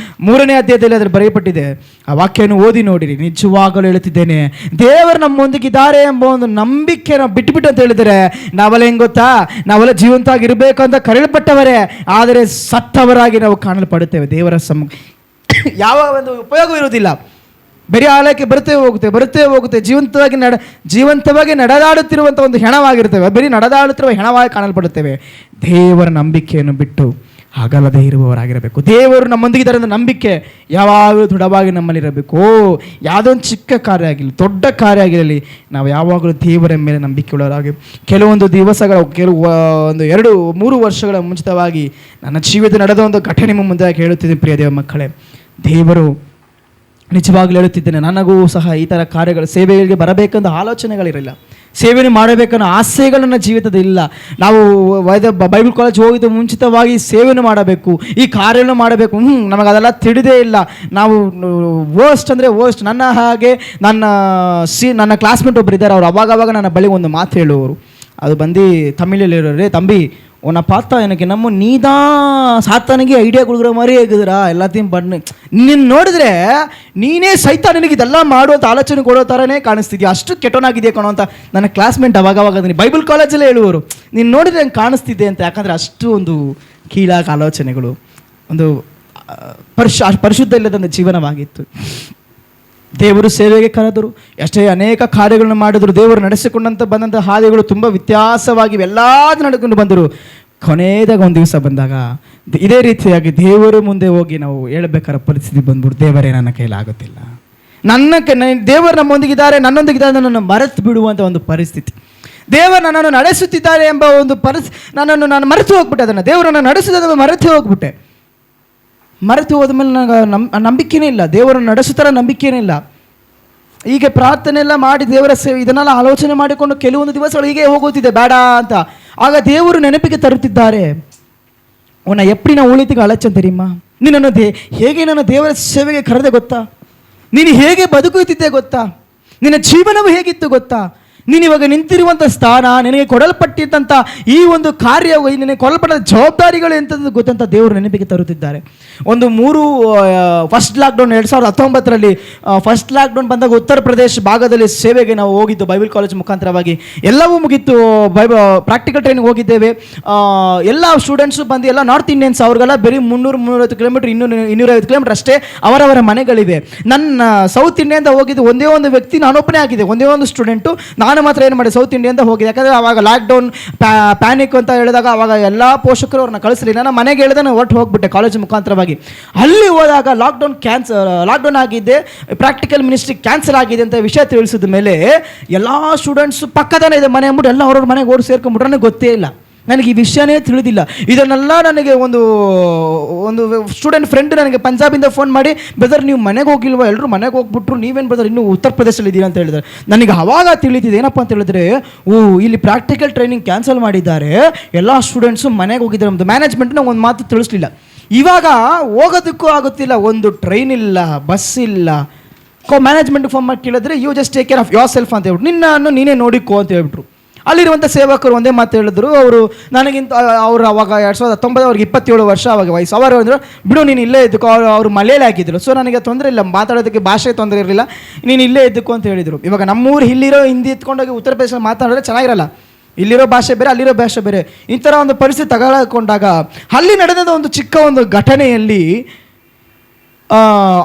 3ನೇ ಅಧ್ಯಾಯದಲ್ಲಿ ಅದರ ಬರೆಯಲ್ಪಟ್ಟಿದೆ. ಆ ವಾಕ್ಯವನ್ನು ಓದಿ ನೋಡಿರಿ. ನಿಜವಾಗಲೂ ಹೇಳುತ್ತಿದ್ದೇನೆ, ದೇವರು ನಮ್ಮೊಂದಿಗಿದ್ದಾರೆ ಎಂಬ ಒಂದು ನಂಬಿಕೆ ನಾವು ಬಿಟ್ಟುಬಿಟ್ಟು ಅಂತ ಹೇಳಿದರೆ ನಾವೆಲ್ಲ ಹೆಂಗೆ ಗೊತ್ತಾ, ನಾವೆಲ್ಲ ಜೀವಂತವಾಗಿರಬೇಕು ಅಂತ ಕರೆಯಲ್ಪಟ್ಟವರೇ, ಆದರೆ ಸತ್ತವರಾಗಿ ನಾವು ಕಾಣಲ್ಪಡುತ್ತೇವೆ. ದೇವರ ಯಾವ ಒಂದು ಉಪಯೋಗ ಇರುವುದಿಲ್ಲ. ಬೇರೆ ಆಲಯಕ್ಕೆ ಬರುತ್ತೇ ಹೋಗುತ್ತೆ ಜೀವಂತವಾಗಿ ನಡೆದಾಡುತ್ತಿರುವಂಥ ಒಂದು ಹೆಣವಾಗಿರ್ತೇವೆ. ಬರೀ ನಡೆದಾಡುತ್ತಿರುವ ಹೆಣವಾಗಿ ಕಾಣಲ್ಪಡುತ್ತೇವೆ. ದೇವರ ನಂಬಿಕೆಯನ್ನು ಬಿಟ್ಟು ಆಗಲ್ಲದೆ ಇರುವವರಾಗಿರಬೇಕು. ದೇವರು ನಮ್ಮೊಂದಿಗಿದ್ದಾರೆ ಅನ್ನೋ ನಂಬಿಕೆ ಯಾವಾಗಲೂ ದೃಢವಾಗಿ ನಮ್ಮಲ್ಲಿರಬೇಕು. ಯಾವುದೋ ಒಂದು ಚಿಕ್ಕ ಕಾರ್ಯ ಆಗಿರಲಿ, ದೊಡ್ಡ ಕಾರ್ಯ ಆಗಿರಲಿ, ನಾವು ಯಾವಾಗಲೂ ದೇವರ ಮೇಲೆ ನಂಬಿಕೆ ಉಳ್ಳವರಾಗಿ. ಕೆಲವೊಂದು ದಿವಸಗಳ ಒಂದು 2-3 ವರ್ಷಗಳ ಮುಂಚಿತವಾಗಿ ನನ್ನ ಜೀವಿತ ನಡೆದ ಒಂದು ಘಟನೆ ಮುಂದೆ ಹೇಳುತ್ತಿದ್ದೆ. ಪ್ರಿಯ ದೇವ ಮಕ್ಕಳೇ, ದೇವರು ನಿಜವಾಗ್ಲೂ ಹೇಳುತ್ತಿದ್ದೇನೆ, ನನಗೂ ಸಹ ಈ ಥರ ಕಾರ್ಯಗಳು ಸೇವೆಗಳಿಗೆ ಬರಬೇಕಂತ ಆಲೋಚನೆಗಳಿರಲಿಲ್ಲ, ಸೇವೆಯನ್ನು ಮಾಡಬೇಕನ್ನೋ ಆಸೆಗಳು ನನ್ನ ಜೀವಿತದಲ್ಲಿ ಇಲ್ಲ. ನಾವು ಬೈಬಲ್ ಕಾಲೇಜ್ ಹೋಗಿದ್ದು ಮುಂಚಿತವಾಗಿ ಸೇವೆಯನ್ನು ಮಾಡಬೇಕು, ಈ ಕಾರ್ಯವನ್ನು ಮಾಡಬೇಕು, ನಮಗದೆಲ್ಲ ತಿಳಿದೇ ಇಲ್ಲ. ನಾವು ವರ್ಸ್ಟ್ ಅಂದರೆ ವರ್ಸ್ಟ್. ನನ್ನ ಹಾಗೆ ನನ್ನ ಕ್ಲಾಸ್ಮೇಟ್ ಒಬ್ಬರು ಇದ್ದಾರೆ, ಅವರು ಅವಾಗವಾಗ ನನ್ನ ಬಳಿ ಒಂದು ಮಾತು ಹೇಳುವವರು. ಅದು ಬಂದು ತಮಿಳಲ್ಲಿ ಇರೋರೆ, ತಂಬಿ உன்னை பார்த்தா எனக்கு நம்ம நீ தான் ಸಾತಾನಿಗೆ ಐಡಿಯಾ ಕೊಡುಗಿರೋ ಮಾರಿ ಹೇಗಿದ್ದೀರಾ ಎಲ್ಲத்தையும் ಬನ್ನಿ. ನೀನು ನೋಡಿದ್ರೆ ನೀನೇ ಸೈತಾನಿಗೆ ಇದೆಲ್ಲ ಮಾಡುವಂಥ ಆಲೋಚನೆ ಕೊಡೋ ಥರನೇ ಕಾಣಿಸ್ತಿದ್ಯಾ, ಅಷ್ಟು ಕೆಟ್ಟೋನಾಗಿದೆಯಾ ಕಣೋ ಅಂತ ನನ್ನ ಕ್ಲಾಸ್ಮೇಟ್ ಅವಾಗ ಅದನ್ನು ಬೈಬಲ್ ಕಾಲೇಜಲ್ಲೇ ಹೇಳುವರು. ನೀನು ನೋಡಿದ್ರೆ ಹಂಗೆ ಕಾಣಿಸ್ತಿದ್ದೆ ಅಂತ. ಯಾಕಂದರೆ ಅಷ್ಟು ಒಂದು ಕೀಳಾಗಿ ಆಲೋಚನೆಗಳು, ಒಂದು ಪರಿಶುದ್ಧ ಇಲ್ಲದಂಥ ಜೀವನವಾಗಿತ್ತು. ದೇವರು ಸೇವೆಗೆ ಕರೆದರು, ಎಷ್ಟೇ ಅನೇಕ ಕಾರ್ಯಗಳನ್ನು ಮಾಡಿದರು, ದೇವರು ನಡೆಸಿಕೊಂಡಂತ ಬಂದಂಥ ಹಾದಿಗಳು ತುಂಬ ವ್ಯತ್ಯಾಸವಾಗಿ ಎಲ್ಲಾದ ನಡ್ಕೊಂಡು ಬಂದರು. ಕೊನೆಯದಾಗ ಒಂದು ದಿವಸ ಬಂದಾಗ ಇದೇ ರೀತಿಯಾಗಿ ದೇವರ ಮುಂದೆ ಹೋಗಿ ನಾವು ಹೇಳ್ಬೇಕಾದ ಪರಿಸ್ಥಿತಿ ಬಂದ್ಬಿಟ್ಟು, ದೇವರೇ ನನ್ನ ಕೈಲಾಗುತ್ತಿಲ್ಲ, ದೇವರು ನಮ್ಮೊಂದಿಗಿದ್ದಾರೆ, ನನ್ನೊಂದಿಗಿದ್ದಾರೆ, ನನ್ನನ್ನು ಮರೆತು ಬಿಡುವಂಥ ಒಂದು ಪರಿಸ್ಥಿತಿ. ದೇವರು ನನ್ನನ್ನು ನಡೆಸುತ್ತಿದ್ದಾರೆ ಎಂಬ ಒಂದು ನನ್ನನ್ನು ನಾನು ಮರೆತು ಹೋಗ್ಬಿಟ್ಟೆ. ಅದನ್ನು ದೇವರನ್ನು ನಡೆಸುವುದನ್ನು ಮರೆತು ಹೋಗ್ಬಿಟ್ಟೆ. ಮರೆತು ಹೋದ್ಮೇಲೆ ನನಗೆ ನಂಬಿಕೆನೇ ಇಲ್ಲ, ದೇವರನ್ನು ನಡೆಸುತ್ತಾರೆ ನಂಬಿಕೆನೇ ಇಲ್ಲ. ಹೀಗೆ ಪ್ರಾರ್ಥನೆ ಎಲ್ಲ ಮಾಡಿ ದೇವರ ಇದನ್ನೆಲ್ಲ ಆಲೋಚನೆ ಮಾಡಿಕೊಂಡು ಕೆಲವೊಂದು ದಿವಸಗಳು ಹೀಗೆ ಹೋಗುತ್ತಿದೆ ಬೇಡ ಅಂತ. ಆಗ ದೇವರು ನೆನಪಿಗೆ ತರುತ್ತಿದ್ದಾರೆ, ಉನ್ನ ಎಪ್ಪಡಿ ನಾ ಉಳಿತಿಗೆ ಅಳಚನ್ ತೆರಿಮ್ಮ, ನಿನ್ನನ್ನು ಹೇಗೆ ನನ್ನ ದೇವರ ಸೇವೆಗೆ ಕರೆದೆ ಗೊತ್ತಾ, ನೀನು ಹೇಗೆ ಬದುಕುತ್ತಿದ್ದೆ ಗೊತ್ತಾ, ನಿನ್ನ ಜೀವನವು ಹೇಗಿತ್ತು ಗೊತ್ತಾ, ನೀನು ಇವಾಗ ನಿಂತಿರುವಂಥ ಸ್ಥಾನ, ನಿನಗೆ ಕೊಡಲ್ಪಟ್ಟಿದ್ದಂಥ ಈ ಒಂದು ಕಾರ್ಯ, ನಿನಗೆ ಕೊಡಲ್ಪಟ್ಟ ಜವಾಬ್ದಾರಿಗಳು ಎಂಥದ್ದು ಗೊತ್ತಂತ ದೇವರು ನೆನಪಿಗೆ ತರುತ್ತಿದ್ದಾರೆ. ಒಂದು ಫಸ್ಟ್ ಲಾಕ್ಡೌನ್ 2019ರಲ್ಲಿ ಫಸ್ಟ್ ಲಾಕ್ಡೌನ್ ಬಂದಾಗ ಉತ್ತರ ಪ್ರದೇಶ ಭಾಗದಲ್ಲಿ ಸೇವೆಗೆ ನಾವು ಹೋಗಿದ್ದು ಬೈಬಲ್ ಕಾಲೇಜ್ ಮುಖಾಂತರವಾಗಿ. ಎಲ್ಲವೂ ಮುಗಿತ್ತು, ಪ್ರಾಕ್ಟಿಕಲ್ ಟ್ರೈನಿಂಗ್ ಹೋಗಿದ್ದೇವೆ. ಎಲ್ಲ ಸ್ಟೂಡೆಂಟ್ಸು ಬಂದು ಎಲ್ಲ ನಾರ್ತ್ ಇಂಡಿಯನ್ಸ್, ಅವ್ರಿಗೆಲ್ಲ ಬರೀ 300-350 ಕಿಲೋಮೀಟರ್ 250 ಕಿಲೋಮೀಟರ್ ಅಷ್ಟೇ ಅವರವರ ಮನೆಗಳಿವೆ. ನನ್ನ ಸೌತ್ ಇಂಡಿಯಾದಿಂದ ಹೋಗಿದ್ದು ಒಂದೇ ಒಂದು ವ್ಯಕ್ತಿ, ನಾನೊಬ್ಬನೇ ಆಗಿದೆ, ಒಂದೇ ಒಂದು ಸ್ಟೂಡೆಂಟು. ನಾನು ಮಾತ್ರ ಏನು ಮಾಡಿ ಸೌತ್ ಇಂಡಿಯಿಂದ ಹೋಗಿದೆ, ಯಾಕಂದರೆ ಅವಾಗ ಲಾಕ್ಡೌನ್ ಪ್ಯಾನಿಕ್ ಅಂತ ಹೇಳಿದಾಗ ಅವಾಗ ಎಲ್ಲ ಪೋಷಕರು ಅವ್ರನ್ನ ಕಳಿಸಲಿಲ್ಲ. ನಾನು ಮನೆಗೆ ಹೇಳಿದೆ, ನಾನು ಒಟ್ಟು ಹೋಗ್ಬಿಟ್ಟೆ ಕಾಲೇಜ್ ಮುಖಾಂತರವಾಗಿ. ಅಲ್ಲಿ ಹೋದಾಗ ಲಾಕ್ಡೌನ್ ಆಗಿದೆ, ಪ್ರಾಕ್ಟಿಕಲ್ ಮಿನಿಸ್ಟ್ರಿ ಕ್ಯಾನ್ಸಲ್ ಆಗಿದೆ ಅಂತ ವಿಷಯ ತಿಳಿಸಿದ ಮೇಲೆ ಎಲ್ಲ ಸ್ಟೂಡೆಂಟ್ಸ್ ಪಕ್ಕದಲ್ಲೇ ಇದೆ ಮನೆ ಅಂದ್ಬಿಟ್ಟು ಎಲ್ಲ ಅವ್ರವ್ರ ಮನೆಗೆ ಓಡಿ ಸೇರ್ಕೊಂಡ್ಬಿಟ್ರೆ ನನಗೆ ಗೊತ್ತೇ ಇಲ್ಲ, ನನಗೆ ಈ ವಿಷಯನೇ ತಿಳಿದಿಲ್ಲ. ಇದನ್ನೆಲ್ಲ ನನಗೆ ಒಂದು ಸ್ಟೂಡೆಂಟ್ ಫ್ರೆಂಡ್ ನನಗೆ ಪಂಜಾಬಿಂದ ಫೋನ್ ಮಾಡಿ, ಬ್ರದರ್ ನೀವು ಮನೆಗೆ ಹೋಗಿಲ್ವ, ಎಲ್ಲರೂ ಮನೆಗೆ ಹೋಗ್ಬಿಟ್ರು, ನೀವೇನು ಬ್ರದರ್ ಇನ್ನೂ ಉತ್ತರ ಪ್ರದೇಶದಲ್ಲಿ ಇದ್ದೀರಾ ಅಂತ ಹೇಳಿದ್ದಾರೆ. ನನಗೆ ಅವಾಗ ತಿಳಿತಿದೆ ಏನಪ್ಪ ಅಂತ ಹೇಳಿದ್ರೆ, ಇಲ್ಲಿ ಪ್ರಾಕ್ಟಿಕಲ್ ಟ್ರೈನಿಂಗ್ ಕ್ಯಾನ್ಸಲ್ ಮಾಡಿದ್ದಾರೆ, ಎಲ್ಲ ಸ್ಟೂಡೆಂಟ್ಸು ಮನೆಗೆ ಹೋಗಿದ್ದಾರೆ. ನಮ್ಮದು ಮ್ಯಾನೇಜ್ಮೆಂಟ್ನ ಒಂದು ಮಾತು ತಿಳಿಸ್ಲಿಲ್ಲ. ಇವಾಗ ಹೋಗೋದಕ್ಕೂ ಆಗುತ್ತಿಲ್ಲ, ಒಂದು ಟ್ರೈನ್ ಇಲ್ಲ, ಬಸ್ ಇಲ್ಲ. ಮ್ಯಾನೇಜ್ಮೆಂಟ್ ಫೋನ್ ಮಾಡಿ ಕೇಳಿದ್ರೆ, you just take care of yourself ಅಂತ ಹೇಳ್ಬಿಟ್ಟು, ನಿನ್ನನ್ನು ನೀನೇ ನೋಡಿಕೋ ಅಂತ ಹೇಳ್ಬಿಟ್ರು. ಅಲ್ಲಿರುವಂಥ ಸೇವಕರು ಒಂದೇ ಮಾತು ಹೇಳಿದ್ರು, ನನಗಿಂತ ಅವರು ಅವಾಗ 2019 ಅವ್ರಿಗೆ 27 ವರ್ಷ ಅವಾಗ ವಯಸ್ಸು. ಅವರು ಹೇಳಿದ್ರು, ಬಿಡು ನೀನು ಇಲ್ಲೇ ಇದ್ದಕ್ಕೋ. ಅವರು ಮಲೆಯಲ್ಲಿ ಹಾಕಿದ್ರು, ಸೊ ನನಗೆ ತೊಂದರೆ ಇಲ್ಲ, ಮಾತಾಡೋದಕ್ಕೆ ಭಾಷೆ ತೊಂದರೆ ಇರಲಿಲ್ಲ, ನೀನು ಇಲ್ಲೇ ಇದ್ದಕ್ಕೋ ಅಂತ ಹೇಳಿದರು. ಇವಾಗ ನಮ್ಮೂರು ಇಲ್ಲಿರೋ ಹಿಂದಿ ಎತ್ಕೊಂಡೋಗಿ ಉತ್ತರ ಪ್ರದೇಶದಲ್ಲಿ ಮಾತಾಡಿದ್ರೆ ಚೆನ್ನಾಗಿರಲ್ಲ, ಇಲ್ಲಿರೋ ಭಾಷೆ ಬೇರೆ, ಅಲ್ಲಿರೋ ಭಾಷೆ ಬೇರೆ. ಈ ಥರ ಒಂದು ಪರಿಸ್ಥಿತಿ ತಗೊಳ್ಕೊಂಡಾಗ ಅಲ್ಲಿ ನಡೆದ ಒಂದು ಚಿಕ್ಕ ಒಂದು ಘಟನೆಯಲ್ಲಿ,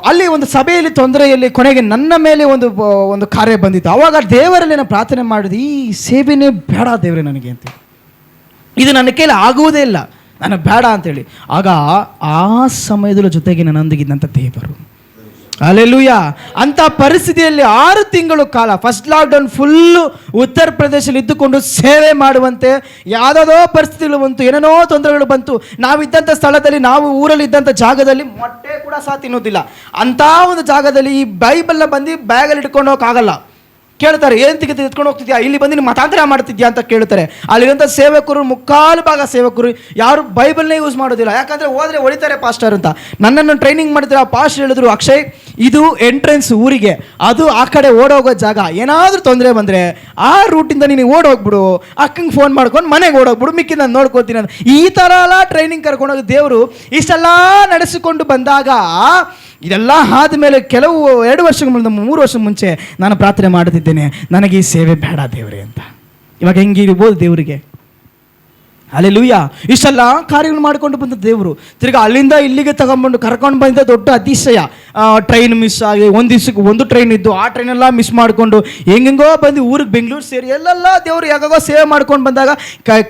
ಅಲ್ಲಿ ಒಂದು ಸಭೆಯಲ್ಲಿ ತೊಂದರೆಯಲ್ಲಿ ಕೊನೆಗೆ ನನ್ನ ಮೇಲೆ ಒಂದು ಕಾರ್ಯ ಬಂದಿತ್ತು. ಆವಾಗ ದೇವರಲ್ಲಿ ನಾನು ಪ್ರಾರ್ಥನೆ ಮಾಡಿದೆ, ಈ ಸೇವೆನೇ ಬೇಡ ದೇವರೇ ನನಗೆ ಅಂತ, ಇದು ನನ್ನ ಕೈಲಿ ಆಗುವುದೇ ಇಲ್ಲ, ನನಗೆ ಬೇಡ ಅಂತೇಳಿ. ಆಗ ಆ ಸಮಯದ ಜೊತೆಗೆ ನನ್ನೊಂದಿಗಿದ್ದಂಥ ದೇವರು, ಹಲ್ಲೆಲೂಯಾ, ಅಂಥ ಪರಿಸ್ಥಿತಿಯಲ್ಲಿ 6 ತಿಂಗಳು ಕಾಲ ಫಸ್ಟ್ ಲಾಕ್ಡೌನ್ ಫುಲ್ಲು ಉತ್ತರ ಪ್ರದೇಶದಲ್ಲಿ ಇದ್ದುಕೊಂಡು ಸೇವೆ ಮಾಡುವಂತೆ ಯಾವುದೋ ಪರಿಸ್ಥಿತಿಗಳು ಬಂತು, ಏನೇನೋ ತೊಂದರೆಗಳು ಬಂತು. ನಾವಿದ್ದಂಥ ಸ್ಥಳದಲ್ಲಿ, ನಾವು ಊರಲ್ಲಿ ಇದ್ದಂಥ ಜಾಗದಲ್ಲಿ ಮೊಟ್ಟೆ ಕೂಡ ಸಹ ತಿನ್ನೋದಿಲ್ಲ. ಅಂಥ ಒಂದು ಜಾಗದಲ್ಲಿ ಈ ಬೈಬಲ್ನ ಬಂದು ಬ್ಯಾಗಲ್ಲಿ ಇಟ್ಕೊಂಡು ಹೋಗೋಕ್ಕಾಗಲ್ಲ. ಕೇಳ್ತಾರೆ, ಏನು ಎತ್ಕೊಂಡು ಹೋಗ್ತಿದ್ಯಾ, ಇಲ್ಲಿ ಬಂದು ನೀನು ಮತಾಂತರ ಮಾಡ್ತಿದ್ಯಾ ಅಂತ ಕೇಳ್ತಾರೆ. ಅಲ್ಲಿರುವಂಥ ಸೇವಕರು, ಮುಕ್ಕಾಲು ಭಾಗ ಸೇವಕರು ಯಾರು ಬೈಬಲ್ನೇ ಯೂಸ್ ಮಾಡೋದಿಲ್ಲ, ಯಾಕಂದರೆ ಹೋದರೆ ಹೊಡಿತಾರೆ ಪಾಸ್ಟರ್ ಅಂತ. ನನ್ನನ್ನು ಟ್ರೈನಿಂಗ್ ಮಾಡಿದ್ರೆ ಆ ಪಾಸ್ಟರ್ ಹೇಳಿದ್ರು, ಅಕ್ಷಯ್ ಇದು ಎಂಟ್ರೆನ್ಸ್ ಊರಿಗೆ, ಅದು ಆ ಕಡೆ ಓಡೋಗೋ ಜಾಗ, ಏನಾದರೂ ತೊಂದರೆ ಬಂದರೆ ಆ ರೂಟಿಂದ ನೀನು ಓಡೋಗ್ಬಿಡು, ಅಕ್ಕಂಗೆ ಫೋನ್ ಮಾಡ್ಕೊಂಡು ಮನೆಗೆ ಓಡೋಗ್ಬಿಡು, ಮಿಕ್ಕಿ ನಾನು ನೋಡ್ಕೊತೀನಿ ಅಂತ. ಈ ಥರ ಎಲ್ಲ ಟ್ರೈನಿಂಗ್ ಕರ್ಕೊಂಡೋಗಿ ದೇವರು ಇಷ್ಟೆಲ್ಲ ನಡೆಸಿಕೊಂಡು ಬಂದಾಗ, ಇದೆಲ್ಲ ಆದಮೇಲೆ ಕೆಲವು 2 ವರ್ಷಗಳ ಮುಂದೆ, 3 ವರ್ಷ ಮುಂಚೆ ನಾನು ಪ್ರಾರ್ಥನೆ ಮಾಡುತ್ತಿದ್ದೇನೆ, ನನಗೆ ಈ ಸೇವೆ ಬೇಡ ದೇವರೇ ಅಂತ. ಇವಾಗ ಹೆಂಗಿರ್ಬೋದು ದೇವರಿಗೆ? ಹಲ್ಲೆಲೂಯಾ. ಇಷ್ಟೆಲ್ಲ ಕಾರ್ಯಗಳು ಮಾಡಿಕೊಂಡು ಬಂದ ದೇವರು ತಿರ್ಗಿ ಅಲ್ಲಿಂದ ಇಲ್ಲಿಗೆ ತಗೊಂಡ್ಬಂದು ಕರ್ಕೊಂಡು ಬಂದ ದೊಡ್ಡ ಅತಿಶಯ. ಟ್ರೈನ್ ಮಿಸ್ ಆಗಿ ಒಂದು ದಿವಸಕ್ಕೆ ಒಂದು ಟ್ರೈನ್ ಇದ್ದು, ಆ ಟ್ರೈನೆಲ್ಲ ಮಿಸ್ ಮಾಡಿಕೊಂಡು ಹೆಂಗೆಂಗೋ ಬಂದು ಊರಿಗೆ ಬೆಂಗಳೂರು ಸೇರಿ ಎಲ್ಲೆಲ್ಲ ದೇವರು ಯಾವಾಗೋ ಸೇವೆ ಮಾಡ್ಕೊಂಡು ಬಂದಾಗ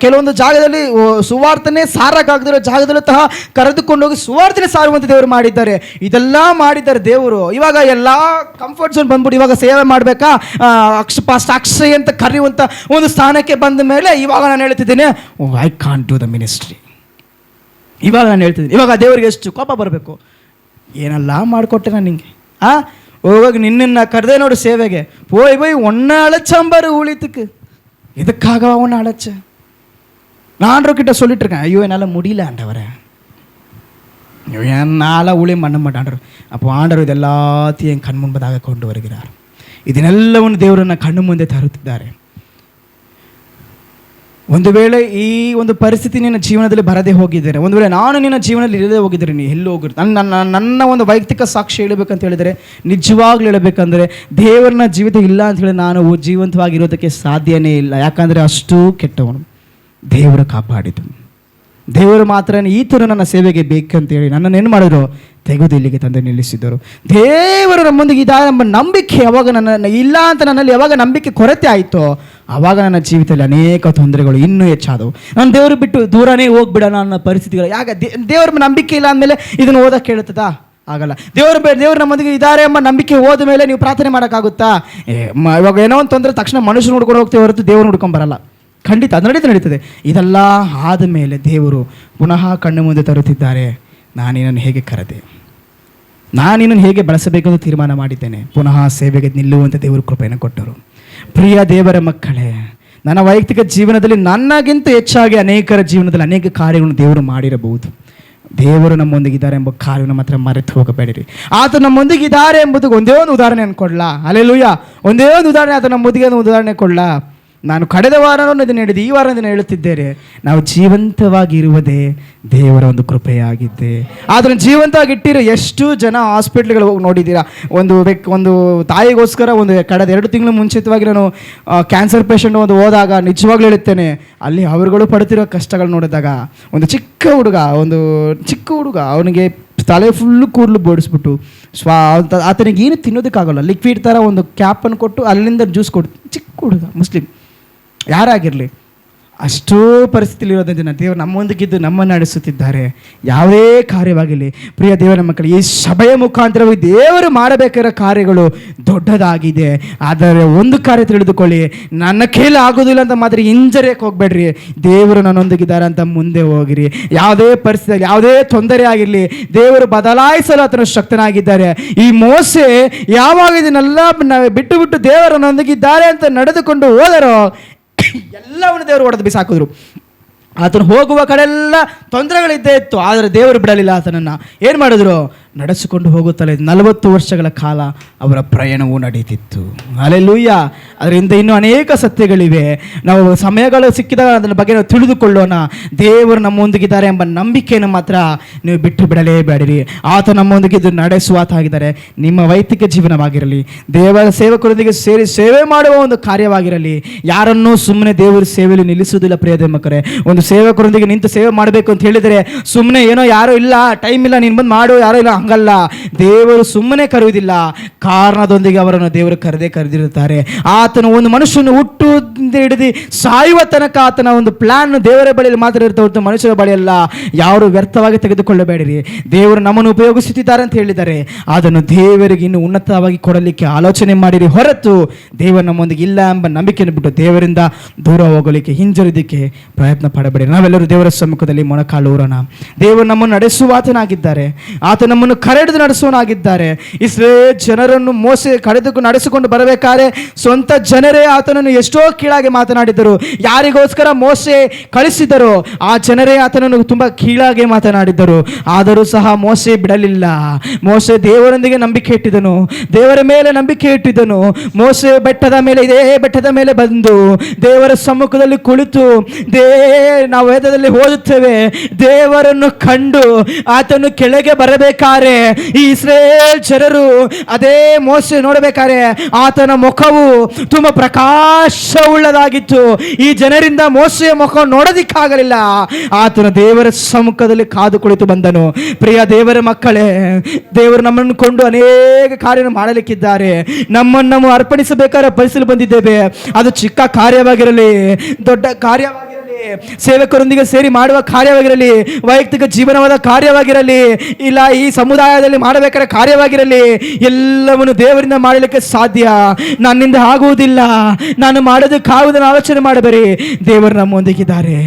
ಕೆಲವೊಂದು ಜಾಗದಲ್ಲಿ ಸುವಾರ್ತನೆ ಸಾರಕ್ಕಾಗದಿರೋ ಜಾಗದಲ್ಲೂ ಸಹ ಕರೆದುಕೊಂಡೋಗಿ ಸುವಾರ್ತನೆ ಸಾರುವಂಥ ದೇವರು ಮಾಡಿದ್ದಾರೆ. ಇದೆಲ್ಲ ಮಾಡಿದ್ದಾರೆ ದೇವರು. ಇವಾಗ ಎಲ್ಲ ಕಂಫರ್ಟ್ ಝೋನ್ ಬಂದ್ಬಿಟ್ಟು ಇವಾಗ ಸೇವೆ ಮಾಡಬೇಕಾ, ಅಕ್ಷಯ್ ಅಂತ ಕರೆಯುವಂಥ ಒಂದು ಸ್ಥಾನಕ್ಕೆ ಬಂದ ಮೇಲೆ ಇವಾಗ ನಾನು ಹೇಳ್ತಿದ್ದೇನೆ, I can't do the ministry. ಇವಾಗ ನಾನು ಹೇಳ್ತಿದ್ದೀನಿ, ಇವಾಗ ದೇವರಿಗೆ ಎಷ್ಟು ಕೋಪ ಬರಬೇಕು. ಏನೆಲ್ಲ ಮಾಡಿಕೊಟ್ಟೆ ನಾನು ನಿಂಗೆ, ಹೋಗಿ ನಿನ್ನನ್ನು ಕರೆದೆ ನೋಡು ಸೇವೆಗೆ, போய் ஒன்றை அழைச்சம்பரு ஊழியத்துக்கு, இதுக்காக ஒன்று அழைச்ச. நான் கிட்ட சொல்லிட்டு இருக்கேன், ஐயோ என்னால் முடியல ஆண்டவரே, என்னால் ஊழியம் பண்ண மாட்டான். அப்போ ஆண்டவர் இது எல்லாத்தையும் என் கண் முன்பதாக கொண்டு வருகிறார். ಇದನ್ನೆಲ್ಲವನ್ನು ದೇವರನ್ನ ಕಣ್ಣು ಮುಂದೆ ತರುತ್ತಿದ್ದಾರೆ. ಒಂದು ವೇಳೆ ಈ ಒಂದು ಪರಿಸ್ಥಿತಿ ನಿನ್ನ ಜೀವನದಲ್ಲಿ ಬರದೇ ಹೋಗಿದ್ದೇನೆ, ಒಂದು ವೇಳೆ ನಾನು ನಿನ್ನ ಜೀವನದಲ್ಲಿ ಇರದೇ ಹೋಗಿದ್ದರೆ, ನೀ ಎಲ್ಲಿ ಹೋಗಿರ್ ನನ್ನ ಒಂದು ವೈಯಕ್ತಿಕ ಸಾಕ್ಷಿ ಹೇಳಬೇಕಂತ ಹೇಳಿದರೆ, ನಿಜವಾಗ್ಲೂ ಹೇಳಬೇಕಂದ್ರೆ ದೇವರನ್ನ ಜೀವಿತ ಇಲ್ಲ ಅಂತ ಹೇಳಿ ನಾನು ಜೀವಂತವಾಗಿರೋದಕ್ಕೆ ಸಾಧ್ಯನೇ ಇಲ್ಲ. ಯಾಕಂದರೆ ಅಷ್ಟು ಕೆಟ್ಟವನು. ದೇವರು ಕಾಪಾಡಿದನು, ದೇವರು ಮಾತ್ರ ಈತನು ನನ್ನ ಸೇವೆಗೆ ಬೇಕಂತೇಳಿ ನನ್ನನ್ನು ಏನು ಮಾಡಿದ್ರು, ತೆಗೆದು ಇಲ್ಲಿಗೆ ತಂದು ನಿಲ್ಲಿಸಿದರು. ದೇವರು ನಮ್ಮೊಂದಿಗೆ ಇದ್ದಾರೆ ಎಂಬ ನಂಬಿಕೆ ಯಾವಾಗ ನನ್ನ ಇಲ್ಲ ಅಂತ ನನ್ನಲ್ಲಿ ಯಾವಾಗ ನಂಬಿಕೆ ಕೊರತೆ ಆಯಿತೋ ಆವಾಗ ನನ್ನ ಜೀವಿತದಲ್ಲಿ ಅನೇಕ ತೊಂದರೆಗಳು ಇನ್ನೂ ಹೆಚ್ಚಾದವು. ನಾನು ದೇವರು ಬಿಟ್ಟು ದೂರನೇ ಹೋಗ್ಬಿಡೋಣ ಅನ್ನೋ ಪರಿಸ್ಥಿತಿಗಳು. ಯಾಕೆ ದೇವರ ನಂಬಿಕೆ ಇಲ್ಲ ಅಂದಮೇಲೆ ಇದನ್ನು ಓದಕ್ಕೆ ಕೇಳುತ್ತಾ? ಆಗಲ್ಲ. ದೇವರು ನಮ್ಮೊಂದಿಗೆ ಇದ್ದಾರೆ ಎಂಬ ನಂಬಿಕೆ ಹೋದ ಮೇಲೆ ನೀವು ಪ್ರಾರ್ಥನೆ ಮಾಡೋಕ್ಕಾಗುತ್ತಾ? ಇವಾಗ ಏನೋ ಒಂದು ತೊಂದರೆ ತಕ್ಷಣ ಮನುಷ್ಯರು ನೋಡ್ಕೊಂಡು ಹೋಗ್ತೇವೆ ಹೊರತು ದೇವರು ನೋಡ್ಕೊಂಡು ಬರಲ್ಲ. ಖಂಡಿತ ಅದು ನಡೀತದೆ. ಇದೆಲ್ಲ ಆದ ಮೇಲೆ ದೇವರು ಪುನಃ ಕಣ್ಣು ಮುಂದೆ ತರುತ್ತಿದ್ದಾರೆ. ನಾನಿನನ್ನು ಹೇಗೆ ಕರೆದೆ, ನಾನಿನನ್ನು ಹೇಗೆ ಬಳಸಬೇಕೆಂದು ತೀರ್ಮಾನ ಮಾಡಿದ್ದೇನೆ. ಪುನಃ ಸೇವೆಗೆ ನಿಲ್ಲುವಂತೆ ದೇವರು ಕೃಪೆಯನ್ನು ಕೊಟ್ಟರು. ಪ್ರಿಯ ದೇವರ ಮಕ್ಕಳೇ, ನನ್ನ ವೈಯಕ್ತಿಕ ಜೀವನದಲ್ಲಿ ನನ್ನಗಿಂತ ಹೆಚ್ಚಾಗಿ ಅನೇಕರ ಜೀವನದಲ್ಲಿ ಅನೇಕ ಕಾರ್ಯಗಳನ್ನು ದೇವರು ಮಾಡಿರಬಹುದು. ದೇವರು ನಮ್ಮೊಂದಿಗಿದ್ದಾರೆ ಎಂಬ ಕಾರ್ಯವನ್ನು ಮಾತ್ರ ಮರೆತು ಹೋಗಬೇಡಿರಿ. ಆತ ನಮ್ಮೊಂದಿಗಿದ್ದಾರೆ ಎಂಬುದಕ್ಕೆ ಒಂದೇ ಒಂದು ಉದಾಹರಣೆ ಅನ್ಕೊಡ್ಲಾ? ಹಲ್ಲೆಲೂಯಾ. ಒಂದೇ ಒಂದು ಉದಾಹರಣೆ, ಆತ ನಮ್ಮೊಂದಿಗೆ ಒಂದು ಉದಾಹರಣೆ ಕೊಡ್ಲಾ? ನಾನು ಕಳೆದ ವಾರನೂ ಇದನ್ನು ಹೇಳಿದೆ, ಈ ವಾರ ಇದನ್ನು ಹೇಳುತ್ತಿದ್ದೇನೆ. ನಾವು ಜೀವಂತವಾಗಿ ಇರುವುದೇ ದೇವರ ಒಂದು ಕೃಪೆಯಾಗಿದ್ದೆ. ಆದರೆ ಜೀವಂತವಾಗಿ ಇಟ್ಟಿರೋ ಎಷ್ಟು ಜನ ಹಾಸ್ಪಿಟ್ಲ್ಗಳು ಹೋಗಿ ನೋಡಿದ್ದೀರಾ? ಒಂದು ತಾಯಿಗೋಸ್ಕರ ಕಳೆದ 2 ತಿಂಗಳು ಮುಂಚಿತವಾಗಿ ನಾನು ಕ್ಯಾನ್ಸರ್ ಪೇಷಂಟ್ ಹೋದಾಗ ನಿಜವಾಗ್ಲೂ ಹೇಳುತ್ತೇನೆ, ಅಲ್ಲಿ ಅವರುಗಳು ಪಡ್ತಿರೋ ಕಷ್ಟಗಳು ನೋಡಿದಾಗ ಒಂದು ಚಿಕ್ಕ ಹುಡುಗ ಅವನಿಗೆ ತಲೆ ಫುಲ್ಲು ಕೂದಲು ಬೋಡಿಸ್ಬಿಟ್ಟು ಆತನಿಗೆ ಏನು ತಿನ್ನೋದಕ್ಕಾಗಲ್ಲ, ಲಿಕ್ವಿಡ್ ಥರ ಒಂದು ಕ್ಯಾಪನ್ನು ಕೊಟ್ಟು ಅಲ್ಲಿಂದ ಜ್ಯೂಸ್ ಕೊಟ್ಟು, ಚಿಕ್ಕ ಹುಡುಗ, ಮುಸ್ಲಿಂ ಯಾರಾಗಿರಲಿ, ಅಷ್ಟೋ ಪರಿಸ್ಥಿತಿಲಿರೋದ್ರಿಂದ ದೇವರು ನಮ್ಮೊಂದಿಗಿದ್ದು ನಮ್ಮನ್ನು ನಡೆಸುತ್ತಿದ್ದಾರೆ. ಯಾವುದೇ ಕಾರ್ಯವಾಗಿರಲಿ ಪ್ರಿಯ ದೇವರ ಮಕ್ಕಳು, ಈ ಸಭೆಯ ಮುಖಾಂತರವಾಗಿ ದೇವರು ಮಾಡಬೇಕಾಗಿರೋ ಕಾರ್ಯಗಳು ದೊಡ್ಡದಾಗಿದೆ. ಆದರೆ ಒಂದು ಕಾರ್ಯ ತಿಳಿದುಕೊಳ್ಳಿ, ನನ್ನ ಕೈಲಿ ಆಗೋದಿಲ್ಲ ಅಂತ ಮಾತ್ರ ಹಿಂಜರಿಯಕ್ಕೆ ಹೋಗ್ಬೇಡ್ರಿ. ದೇವರು ನನ್ನೊಂದಿಗಿದ್ದಾರೆ ಅಂತ ಮುಂದೆ ಹೋಗಿರಿ. ಯಾವುದೇ ಪರಿಸ್ಥಿತಿ, ಯಾವುದೇ ತೊಂದರೆ ಆಗಿರಲಿ, ದೇವರು ಬದಲಾಯಿಸಲು ಆತನ ಶಕ್ತನಾಗಿದ್ದಾರೆ. ಈ ಮೋಸೆ ಯಾವಾಗ ಇದನ್ನೆಲ್ಲ ಬಿಟ್ಟು ದೇವರನ್ನೊಂದಿಗಿದ್ದಾರೆ ಅಂತ ನಡೆದುಕೊಂಡು ಹೋದರೋ ಎಲ್ಲವನ್ನು ದೇವರು ಹೊಡೆದು ಬಿಸಾಕಿದ್ರು. ಆತನು ಹೋಗುವ ಕಡೆಲ್ಲ ತೊಂದರೆಗಳಿದ್ದೇ ಇತ್ತು, ಆದರೆ ದೇವರು ಬಿಡಲಿಲ್ಲ. ಆತನನ್ನು ಏನು ಮಾಡಿದ್ರು? ನಡೆಸಿಕೊಂಡು ಹೋಗುತ್ತಲೇ 40 ವರ್ಷಗಳ ಕಾಲ ಅವರ ಪ್ರಯಾಣವೂ ನಡೀತಿತ್ತು. ಹಲ್ಲೆಲೂಯಾ. ಅದರಿಂದ ಇನ್ನೂ ಅನೇಕ ಸತ್ಯಗಳಿವೆ. ನಾವು ಸಮಯಗಳು ಸಿಕ್ಕಿದಾಗ ಅದರ ಬಗ್ಗೆ ನಾವು ತಿಳಿದುಕೊಳ್ಳೋಣ. ದೇವರು ನಮ್ಮೊಂದಿಗಿದ್ದಾರೆ ಎಂಬ ನಂಬಿಕೆಯನ್ನು ಮಾತ್ರ ನೀವು ಬಿಟ್ಟು ಬಿಡಲೇಬೇಡಿರಿ. ಆತ ನಮ್ಮೊಂದಿಗಿದ್ದು ನಡೆಸುವಾತಾಗಿದ್ದಾರೆ. ನಿಮ್ಮ ವೈಯಕ್ತಿಕ ಜೀವನವಾಗಿರಲಿ, ದೇವರ ಸೇವಕರೊಂದಿಗೆ ಸೇರಿ ಸೇವೆ ಮಾಡುವ ಒಂದು ಕಾರ್ಯವಾಗಿರಲಿ, ಯಾರನ್ನೂ ಸುಮ್ಮನೆ ದೇವರು ಸೇವೆಯಲ್ಲಿ ನಿಲ್ಲಿಸುವುದಿಲ್ಲ. ಪ್ರಿಯ ಮಕ್ಕಳೇ, ಒಂದು ಸೇವಕರೊಂದಿಗೆ ನಿಂತು ಸೇವೆ ಮಾಡಬೇಕು ಅಂತ ಹೇಳಿದರೆ ಸುಮ್ಮನೆ ಏನೋ ಯಾರೋ ಇಲ್ಲ, ಟೈಮ್ ಇಲ್ಲ, ನೀನು ಬಂದು ಮಾಡು, ಯಾರೋ ಇಲ್ಲ, ಹಂಗಲ್ಲ. ದೇವರು ಸುಮ್ಮನೆ ಕರೆಯುವುದಿಲ್ಲ, ಕಾರಣದೊಂದಿಗೆ ಅವರನ್ನು ದೇವರು ಕರೆದಿರುತ್ತಾರೆ. ಆತನು ಒಂದು ಮನುಷ್ಯನ ಹುಟ್ಟುವುದರಿಂದ ಹಿಡಿದು ಸಾಯುವ ತನಕ ಆತನ ಒಂದು ಪ್ಲಾನ್ ದೇವರ ಬಳಿಯಲ್ಲಿ ಮಾತ್ರ ಇರ್ತಾ ಹೊರತು ಮನುಷ್ಯರ ಬಳಿಯಲ್ಲ. ಯಾರು ವ್ಯರ್ಥವಾಗಿ ತೆಗೆದುಕೊಳ್ಳಬೇಡಿರಿ. ದೇವರು ನಮ್ಮನ್ನು ಉಪಯೋಗಿಸುತ್ತಿದ್ದಾರೆ ಅಂತ ಹೇಳಿದ್ದಾರೆ, ಅದನ್ನು ದೇವರಿಗೆ ಇನ್ನು ಉನ್ನತವಾಗಿ ಕೊಡಲಿಕ್ಕೆ ಆಲೋಚನೆ ಮಾಡಿರಿ ಹೊರತು ದೇವರು ನಮ್ಮೊಂದಿಗೆ ಇಲ್ಲ ಎಂಬ ನಂಬಿಕೆಯನ್ನು ಬಿಟ್ಟು ದೇವರಿಂದ ದೂರ ಹೋಗಲಿಕ್ಕೆ, ಹಿಂಜರಿದಕ್ಕೆ ಪ್ರಯತ್ನ ಪಡಬೇಡಿ. ನಾವೆಲ್ಲರೂ ದೇವರ ಸಮ್ಮುಖದಲ್ಲಿ ಮೊಣಕಾಲೂರೋಣ. ದೇವರು ನಮ್ಮನ್ನು ನಡೆಸುವಾತನಾಗಿದ್ದಾರೆ. ಆತ ನಮ್ಮನ್ನು ಕರೆದು ನಡೆಸುವನಾಗಿದ್ದಾರೆ. ಇಸ್ರೇಲ್ ಜನರನ್ನು ಮೋಸೆ ನಡೆಸಿಕೊಂಡು ಬರಬೇಕಾದ್ರೆ ಸ್ವಂತ ಜನರೇ ಆತನನ್ನು ಎಷ್ಟೋ ಕೀಳಾಗಿ ಮಾತನಾಡಿದರು. ಯಾರಿಗೋಸ್ಕರ ಮೋಸೆ ಕಳಿಸಿದರು ಆ ಜನರೇ ಆತನನ್ನು ತುಂಬಾ ಕೀಳಾಗಿ ಮಾತನಾಡಿದ್ದರು. ಆದರೂ ಸಹ ಮೋಸೆ ಬಿಡಲಿಲ್ಲ. ಮೋಸೆ ದೇವರೊಂದಿಗೆ ನಂಬಿಕೆ ಇಟ್ಟಿದ್ದನು, ದೇವರ ಮೇಲೆ ನಂಬಿಕೆ ಇಟ್ಟಿದ್ದನು. ಮೋಸೆ ಇದೇ ಬೆಟ್ಟದ ಮೇಲೆ ಬಂದು ದೇವರ ಸಮ್ಮುಖದಲ್ಲಿ ಕುಳಿತು ನಾವು ವೇದದಲ್ಲಿ ಓದುತ್ತೇವೆ, ದೇವರನ್ನು ಕಂಡು ಆತನು ಕೆಳಗೆ ಬರಬೇಕಾದ್ರೆ ಈ ಇಸ್ರೇಲ್ ಜನರು ಅದೇ ಮೋಸೆ ನೋಡಬೇಕಾದ್ರೆ ಆತನ ಮುಖವು ತುಂಬ ಪ್ರಕಾಶವುಳ್ಳದಾಗಿತ್ತು. ಈ ಜನರಿಂದ ಮೋಸೆಯ ಮುಖ ನೋಡೋದಿಕ್ಕಾಗಲಿಲ್ಲ. ಆತನ ದೇವರ ಸಮ್ಮುಖದಲ್ಲಿ ಕಾದು ಕುಳಿತು ಬಂದನು. ಪ್ರಿಯ ದೇವರ ಮಕ್ಕಳೇ, ದೇವರು ನಮ್ಮನ್ನು ಕೊಂಡು ಅನೇಕ ಕಾರ್ಯ ಮಾಡಲಿಕ್ಕಿದ್ದಾರೆ. ನಮ್ಮನ್ನು ಅರ್ಪಣಿಸಬೇಕಾದ ಪರಿಸ್ಥಿತಿ ಬಂದಿದ್ದೇವೆ. ಅದು ಚಿಕ್ಕ ಕಾರ್ಯವಾಗಿರಲಿ, ದೊಡ್ಡ ಕಾರ್ಯವಾಗಿರಲಿ, ಸೇವಕರೊಂದಿಗೆ ಸೇರಿ ಮಾಡುವ ಕಾರ್ಯವಾಗಿರಲಿ, ವೈಯಕ್ತಿಕ ಜೀವನವಾದ ಕಾರ್ಯವಾಗಿರಲಿ, ಇಲ್ಲ ಈ ಸಮುದಾಯದಲ್ಲಿ ಮಾಡಬೇಕಾದ ಕಾರ್ಯವಾಗಿರಲಿ, ಎಲ್ಲವನ್ನು ದೇವರಿಂದ ಮಾಡಲಿಕ್ಕೆ ಸಾಧ್ಯ. ನನ್ನಿಂದ ಆಗುವುದಿಲ್ಲ, ನಾನು ಮಾಡೋದಕ್ಕಾಗುವುದನ್ನು ಆಲೋಚನೆ ಮಾಡಬೇಡಿ. ದೇವರು ನಮ್ಮೊಂದಿಗಿದ್ದಾರೆ.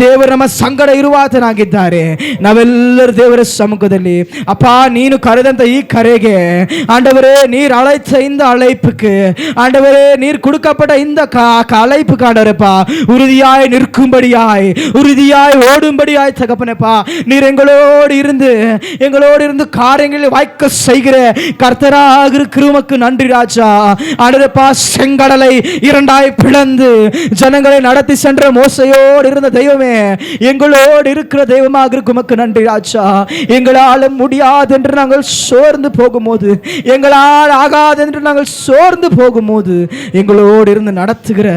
ದೇವರು ನಮ್ಮ ಸಂಗಡ ಇರುವಾತನಾಗಿದ್ದಾರೆ. ನಾವೆಲ್ಲರೂ ದೇವರ ಸಮ್ಮುಖದಲ್ಲಿ, ಅಪ್ಪ ನೀನು ಕರೆದಂತ ಈ ಕರೆಗೆ ஆண்டவரே நீர் அழைத்த இந்த அழைப்புக்கு, ஆண்டவரே நீர் கொடுக்கப்பட்ட இந்த அழைப்புக்கு ஆண்டவரேப்பா உறுதியாய் நிற்கும்படியாய், உறுதியாய் ஓடும்படியாய் தகப்பனேப்பா நீர் எங்களோடு இருந்து காரியங்களை வாய்க்க செய்கிற கர்த்தராக இருக்கிற உமக்கு நன்றி ராஜா. ஆண்டவரேப்பா செங்கடலை இரண்டாய் பிளந்து ஜனங்களை நடத்தி சென்ற மோசையோடு இருந்த தெய்வமே, எங்களோடு இருக்கிற தெய்வமாக இருக்கும் உமக்கு நன்றி ராஜா. எங்களால் முடியாது என்று நாங்கள் சோர்ந்து போகும்போது, எங்களால் ஆகாது என்று நாங்கள் சோர்ந்து போகும்போது எங்களோடு இருந்து நடத்துகிற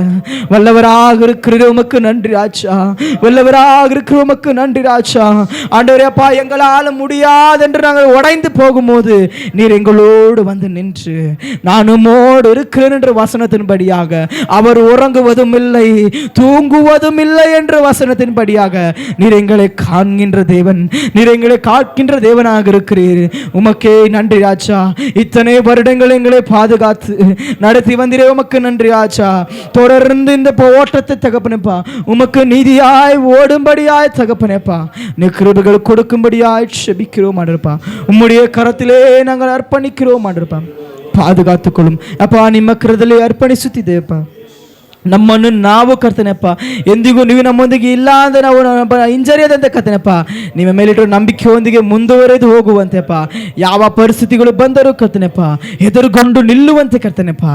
வல்லவராக இருக்கிற உமக்கு நன்றி ராஜா. ராஜா. வல்லவராக இருக்கிற உமக்கு நன்றி ராஜா. ஆண்டவரே அப்பா, எங்களால் முடியாது என்று நாங்கள் உடைந்து போகும்போது நீர் எங்களோடு வந்து நின்று நான் உம்மோடு இருக்கிறேன் என்ற வசனத்தின்படியாக, அவர் உறங்குவதும் இல்லை தூங்குவதும் இல்லை என்ற வசனத்தின்படியாக நீர் எங்களை காண்கின்ற தேவன், நீர் எங்களை காக்கின்ற தேவனாக இருக்கிறீர். உமக்கே நன்றி ராஜா. இத்தனை வருடங்கள் எங்களை பாதுகாத்து நடத்தி வந்திரே, உமக்கு நன்றி ராஜா. தொடர்ந்து இந்த ஓட்டத்தை தகப்பனப்பா உமக்கு நீதியாய் ஓடும்படியாய் தகப்பனப்பா நீ கிருபைகள் கொடுக்கும்படியாய் செபிக்கிறோம் ஆண்டவரப்பா. உம்முடைய கரத்திலே நாங்கள் ಅರ್ಪಣಿக்கிறோம் ಆಂಡ್ರಪ್ಪ. ಪಾದುಗಾತುಕೊಳ್ಳುಂ ಅಪ್ಪ, ನಿಮ್ಮ ಕರದಲ್ಲಿ ಅರ್ಪಣಿಸುತ್ತಿದ್ದೇವಪ್ಪ. ನಮ್ಮನ್ನು ನಾವು ಕರ್ತನೆಪ್ಪ ಎಂದಿಗೂ ನೀವು ನಮ್ಮೊಂದಿಗೆ ಇಲ್ಲ ಅಂದರೆ ನಾವು ಹಿಂಜರಿಯದಂತೆ ಕರ್ತನೆಪ್ಪ, ನಿಮ್ಮ ಮೇಲಿಟ್ಟು ನಂಬಿಕೆಯೊಂದಿಗೆ ಮುಂದುವರೆದು ಹೋಗುವಂತೆಪ್ಪ. ಯಾವ ಪರಿಸ್ಥಿತಿಗಳು ಬಂದರೂ ಕರ್ತನೆಪ್ಪ ಎದುರುಗೊಂಡು ನಿಲ್ಲುವಂತೆ ಕರ್ತನೆಪ್ಪ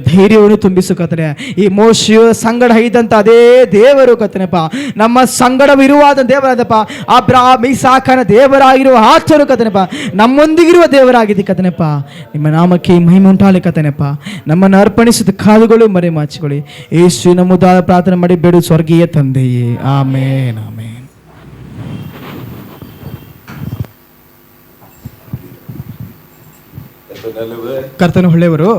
ಧೈರ್ಯವನ್ನು ತುಂಬಿಸು ಕರ್ತನೆ. ಈ ಮೋಶೆಯ ಸಂಗಡ ಇದ್ದಂಥ ಅದೇ ದೇವರು ಕರ್ತನೆಪ್ಪ ನಮ್ಮ ಸಂಗಡವಿರುವಾದ ದೇವರಾದಪ್ಪ. ಅಬ್ರಹಾಮ್ ಇಸಾಕನ ದೇವರಾಗಿರುವ ಆಚರು ಕರ್ತನೆಪ್ಪ ನಮ್ಮೊಂದಿಗಿರುವ ದೇವರಾಗಿದೆ ಕರ್ತನೆಪ್ಪ. ನಿಮ್ಮ ನಾಮಕ್ಕೆ ಮಹಿಮೆ ಉಂಟಾಗಲಿ ಕರ್ತನೆಪ್ಪ. ನಮ್ಮನ್ನು ಅರ್ಪಣಿಸಿದ ಕಾದುಗಳು ಮರೆಮಾಚಿಕೊಳ್ಳಿ. ಯೇಸುವಿನ ಮುದ್ದಾದ ಪ್ರಾರ್ಥನೆ ಮಾಡಿ ಬೇಡು ಸ್ವರ್ಗೀಯ ತಂದೆಯೇ, ಆಮೇನ್ ಆಮೇನ್. ಕರ್ತನು ಒಳ್ಳೆಯವರು.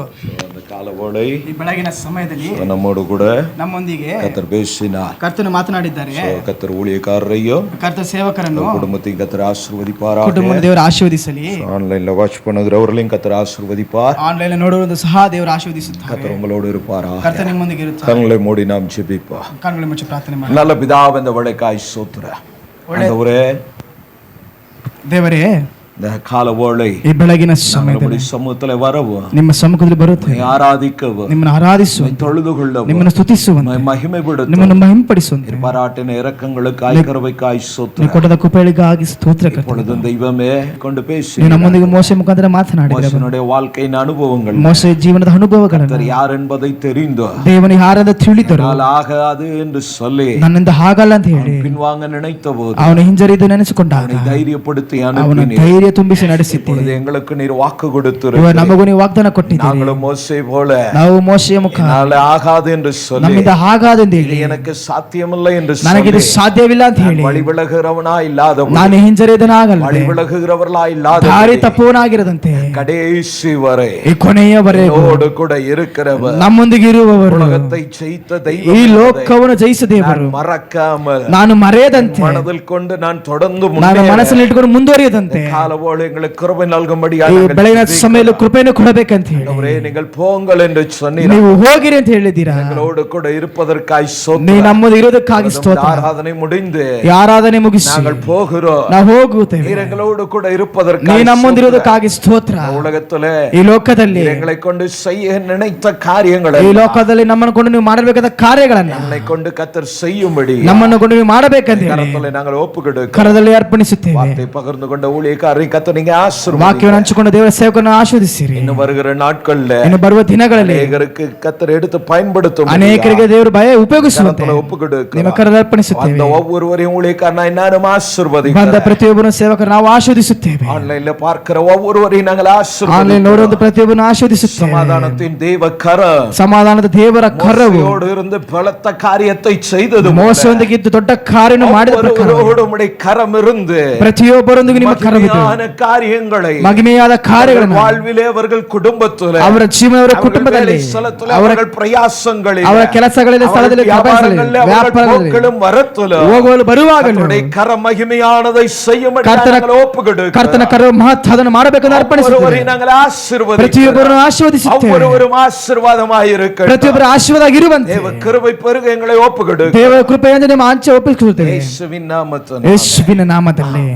ಕಾಲಗೋಳೈ ಈ ಬೆಳಗಿನ ಸಮಯದಲ್ಲಿ ನಮ್ಮೋಡು ಕೂಡ ನಮ್ಮೊಂದಿಗೆ ಕರ್ತರ್ ಬೇಸಿನ ಕರ್ತನು ಮಾತನಾಡಿದ್ದಾರೆ. ಕರ್ತರ್ ஊழியக்காரரையும் ಕರ್ತ ಸೇವಕರನ್ನು குடும்பத்தையும் கத்தர் ஆசீர்வதிப்பாராக. ಕುಟುಂಬದ ದೇವರು ಆಶೀರ್ವದಿಸಲಿ. ஆன்லைன்ல வாட்ச் பண்ணுகிறவர்களையும் கத்தர் ஆசீர்வதிப்பார். ಆನ್ಲೈನ್ ನೋಡುವುದು ಸಹ ದೇವರು ಆಶೀರ್ವದಿಸುತ್ತಾರೆ. கத்தர் உங்களோடு இருப்பாராக. ಕರ್ತ ನಿಮ್ಮೊಂದಿಗೆ ಇರುತ್ತಾರೆ. கண்களை மூடி நாம் ஜெபிப்போம். ಕಣ್ಣುಗಳ ಮುಚ್ಚಿ ಪ್ರಾರ್ಥನೆ ಮಾಡಿ. நல்ல பிதாவே, இந்த வேளைக்காய் ஸ்தோத்திரம் ஆண்டவரே. ದೇವರೇ, இந்த கால வேளை ಈ ಬೆಳಗಿನ ಸಮಯದಲ್ಲಿ சமூகத்துல வரவும், ನಿಮ್ಮ ಸಮ್ಮುಖದಲ್ಲಿ ಬರುತ್ತೇವೆ, ஆராதிக்கவும், ನಿಮ್ಮನ್ನು ಆರಾಧಿಸುವ, தொழுது கொள்ளவும், ನಿಮ್ಮನ್ನು ಸ್ತುತಿಸುವಂತೆ, மகிமைப்படுத்த, ನಿಮ್ಮನ್ನು ಮಹಿಮೆಪಡಿಸುವಂತೆ பாராட்டின இரக்கங்களுக்காய் கருவைக்காய் ನೀವು ஸ்தோத்திரம். ಕೊಡದ ಕೃಪೆಗಳಿಗಾಗಿ ಸ್ತೋತ್ರ ಕರ್ತನೆ. இப்பொழுதும் தெய்வமே கொண்டு பேசி ನೀವು ನಮ್ಮೊಂದಿಗೆ ಮೋಸೆ ಮುಖಾಂತರ ಮಾತನಾಡಿದರೆ மோசனுடைய வாழ்க்கையின் அனுபவங்கள் ಮೋಸೆ ಜೀವನದ ಅನುಭವಗಳನ್ನು கர்த்தர் ಯಾர் என்பதை தெரிந்தோ ದೇವನು ಯಾರೆಂದು ತಿಳಿದರು, ஆகாது என்று சொல்லி ನನ್ನಿಂದ ಹಾಗಲ್ಲ ಅಂತ ಹೇಳಿ பின்வாங்க நினைத்த போது ಅವನು ಹಿಂಜರಿದು ನೆನೆಸಿಕೊಂಡಾಗ அவனை தைரியப்படுத்தி ಅವನ அனுப்பினீர். ಧೈರ್ಯ ತುಂಬಿಸಿ ನಡೆಸಿದ್ದೀರಿ. இப்பொழுது எங்களுக்கு நீர் வாக்கு ಇವಾಗ கொடுத்திருக்கிறீர். ನಮಗೂ ನೀವು ವಾಗ್ದಾನ ಕೊಟ್ಟಿದ್ದೀರಿ. நாங்களும் மோசே போல ನಾವು ಮೋಸೆಯ ಮುಖ என்னால ஆகாது என்று சொல்லி, ನಮ್ಮಿಂದ ಹಾಗಾದೆಂದು இது ಹೇಳಿ, எனக்கு சாத்தியமில்லை என்று ನನಗಿದು சொல்லி, ಸಾಧ್ಯವಿಲ್ಲ ಅಂತ ಹೇಳಿ, வழி விலகுகிறவனா இல்லாத ನಾನು ಹಿಂಜರಿದನಾಗಲ್ಲ, வழி விலகுகிறவர்களா இல்லாத ದಾರಿ ತಪ್ಪುವನಾಗಿರದಂತೆ கடைசி வரை ಈ ಕೊನೆಯವರೆಗೂ என்னோடு கூட இருக்கிறவர், ನಮ್ಮೊಂದಿಗೆ ಇರುವವರು, உலகத்தை ஜெயித்த ಈ தெய்வம் ಲೋಕವನ್ನು ಜಯಿಸಿದ ದೇವರು, நான் மறக்காமல் ನಾನು ಮರೆಯದಂತೆ, மனதில் கொண்டு நான் தொடர்ந்து ನಾನು ಮನಸ್ಸಲ್ಲಿ ಇಟ್ಕೊಂಡು ಮುಂದುವರಿಯದಂತೆ காலவோடு எங்களுக்கு கிருபை ಈ நல்கும்படியாக ಬೆಳಗಿನ ಸಮಯದಲ್ಲಿ ಕೃಪೆಯನ್ನು ಕೊಡಬೇಕಂತ ಹೇಳಿ நீங்கள் போங்கள் என்று சொன்னீர். ನೀವು ಹೋಗಿರಿ ಅಂತ ಹೇಳಿದ್ದೀರಾ. எங்களோடு கூட இருப்பதற்காய் ನೀವು ஸ்தோத்திரம். ನಮ್ಮದು ಇರೋದಕ್ಕಾಗಿ ಸ್ತೋತ್ರ. ஆராதனை முடிந்து ಈ ಆರಾಧನೆ ಮುಗಿಸಿ நாங்கள் போகிறோம். ನಾವು ಹೋಗುತ್ತೇವೆ. நீர் எங்களோடு கூட ನೀವು இருப்பதற்காய் ನಮ್ಮೊಂದಿರೋದಕ್ಕಾಗಿ ಸ್ತೋತ್ರ. உலகத்திலே ಈ ಲೋಕದಲ್ಲಿ எங்களை கொண்டு செய்ய நினைத்த காரியங்களை ಈ ಲೋಕದಲ್ಲಿ ನಮ್ಮನ್ನು ಕೊಂಡು ನೀವು ಮಾಡಬೇಕಾದ ಕಾರ್ಯಗಳನ್ನ என்னை கொண்டு கர்த்தர் செய்யும்படி ನಮ್ಮನ್ನು ಕೊಂಡು ನೀವು ಮಾಡಬೇಕಂತ ಹೇಳಿ கரத்திலே நாங்கள் ஒப்புக்கொடுக்கிறோம். ಕರದಲ್ಲಿ ಅರ್ಪಣಿಸುತ್ತೇವೆ. வார்த்தை பகிர்ந்து கொண்ட ஊழியக்காரரை கர்த்தர் நீங்க ஆசீர்வதிங்க. ವಾಕ್ಯವನ್ನು ಹಂಚಿಕೊಂಡ ದೇವರ ಸೇವಕರನ್ನು ಆಶೀರ್ವದಿಸಿರಿ. இன்னும் வருகிற நாட்கள்ல ಇನ್ನು ಬರುವ ದಿನಗಳಲ್ಲಿ அநேகருக்கு கர்த்தர் எடுத்து பயன்படுத்தும் ಅನೇಕರಿಗೆ ದೇವರು ಭಯ ಉಪಯೋಗಿಸುವಂತೆ ஒப்புக்கொடுக்கிறோம். ನಿಮ್ಮ ಕರದಲ್ಲಿ ಅರ್ಪಣಿಸುತ್ತೇವೆ. அந்த ஒவ்வொருவரையும் ஊழியக்காரனாய் நானும் ಬಂದ ஆசீர்வதிக்கிறேன். ಪ್ರತಿಯೊಬ್ಬರು ಸೇವಕರು ನಾವು ಆಶೀರ್ವದಿಸುತ್ತೇವೆ. ஆன்லைன்ல பார்க்கிற ஒவ்வொருவரையும் நாங்கள் ಆನ್ಲೈನ್ ஆசீர்வதிக்கிறோம். ನೋಡುವಂತ ಪ್ರತಿಯೊಬ್ಬರನ್ನು ಆಶೀರ್ವದಿಸುತ್ತೇವೆ. சமாதானத்தின் தேவ கரம் ಸಮಾಧಾನದ ದೇವರ ಕರವು மோசேயோடு இருந்து பலத்த காரியத்தை செய்தது ಮೋಸದೊಂದಿಗೆ ಇದ್ದು ದೊಡ್ಡ ಕಾರ್ಯವನ್ನು ಮಾಡಿದ ಪ್ರಕಾರ ஒவ்வொருவரோடும் கரம் இருந்து ಪ್ರತಿಯೊಬ್ಬರೊಂದಿಗೆ ನಿಮ್ಮ ಕರವಿದೆ. மகிமையான காரியங்களை ಮಹಿಮೆಯಾದ ಕಾರ್ಯಗಳನ್ನು வாழ்விலே அவர்கள் குடும்பத்திலே ಅವರ ಜೀವನ ಅವರ அவர்கள் ಕುಟುಂಬದಲ್ಲಿ வேலை ಸ್ಥಳத்திலே, ಅವರ அவர்கள் பிரயாசங்களிலே, ಅವರ ಕೆಲಸಗಳಲ್ಲಿ ಸ್ಥಳದಲ್ಲಿ வியாபாரங்களிலே, அவர்கள் ವ್ಯಾಪಾರದಲ್ಲಿ போக்கிலும் வரத்திலும் ಹೋಗಲು ಬರುವಾಗಲೂ கர்த்தருடைய கரம் மகிமையானதை செய்யும்படி கர்த்தன- நாங்கள் ஒப்புக்கொடுக்கிறோம். ಕರ್ತನ ಕರ ಮಹತ್ವವನ್ನು ಮಾಡಬೇಕೆಂದು ಅರ್ಪಣಿಸುತ್ತೇವೆ. ஒவ்வொருவரையும் நாங்கள் ஆசீர்வதிக்கிறோம். ಪ್ರತಿಯೊಬ್ಬರನ್ನು ಆಶೀರ್ವದಿಸುತ್ತೇವೆ. ஒவ்வொருவரும் ஆசீர்வாதமாய் இருக்கட்டும். ಪ್ರತಿಯೊಬ್ಬರ ಆಶೀರ್ವಾದ ಆಗಿರುವಂತೆ தேவ கிருபை பெருக எங்களை ஒப்புக்கொடுக்கிறோம். ದೇವರ ಕೃಪೆಯಿಂದ ನಿಮ್ಮ ಆಂಚೆ ಒಪ್ಪಿಸುತ್ತೇವೆ இயேசுவின் நாமத்தில் ಯೇಸುವಿನ ನಾಮದಲ್ಲಿ.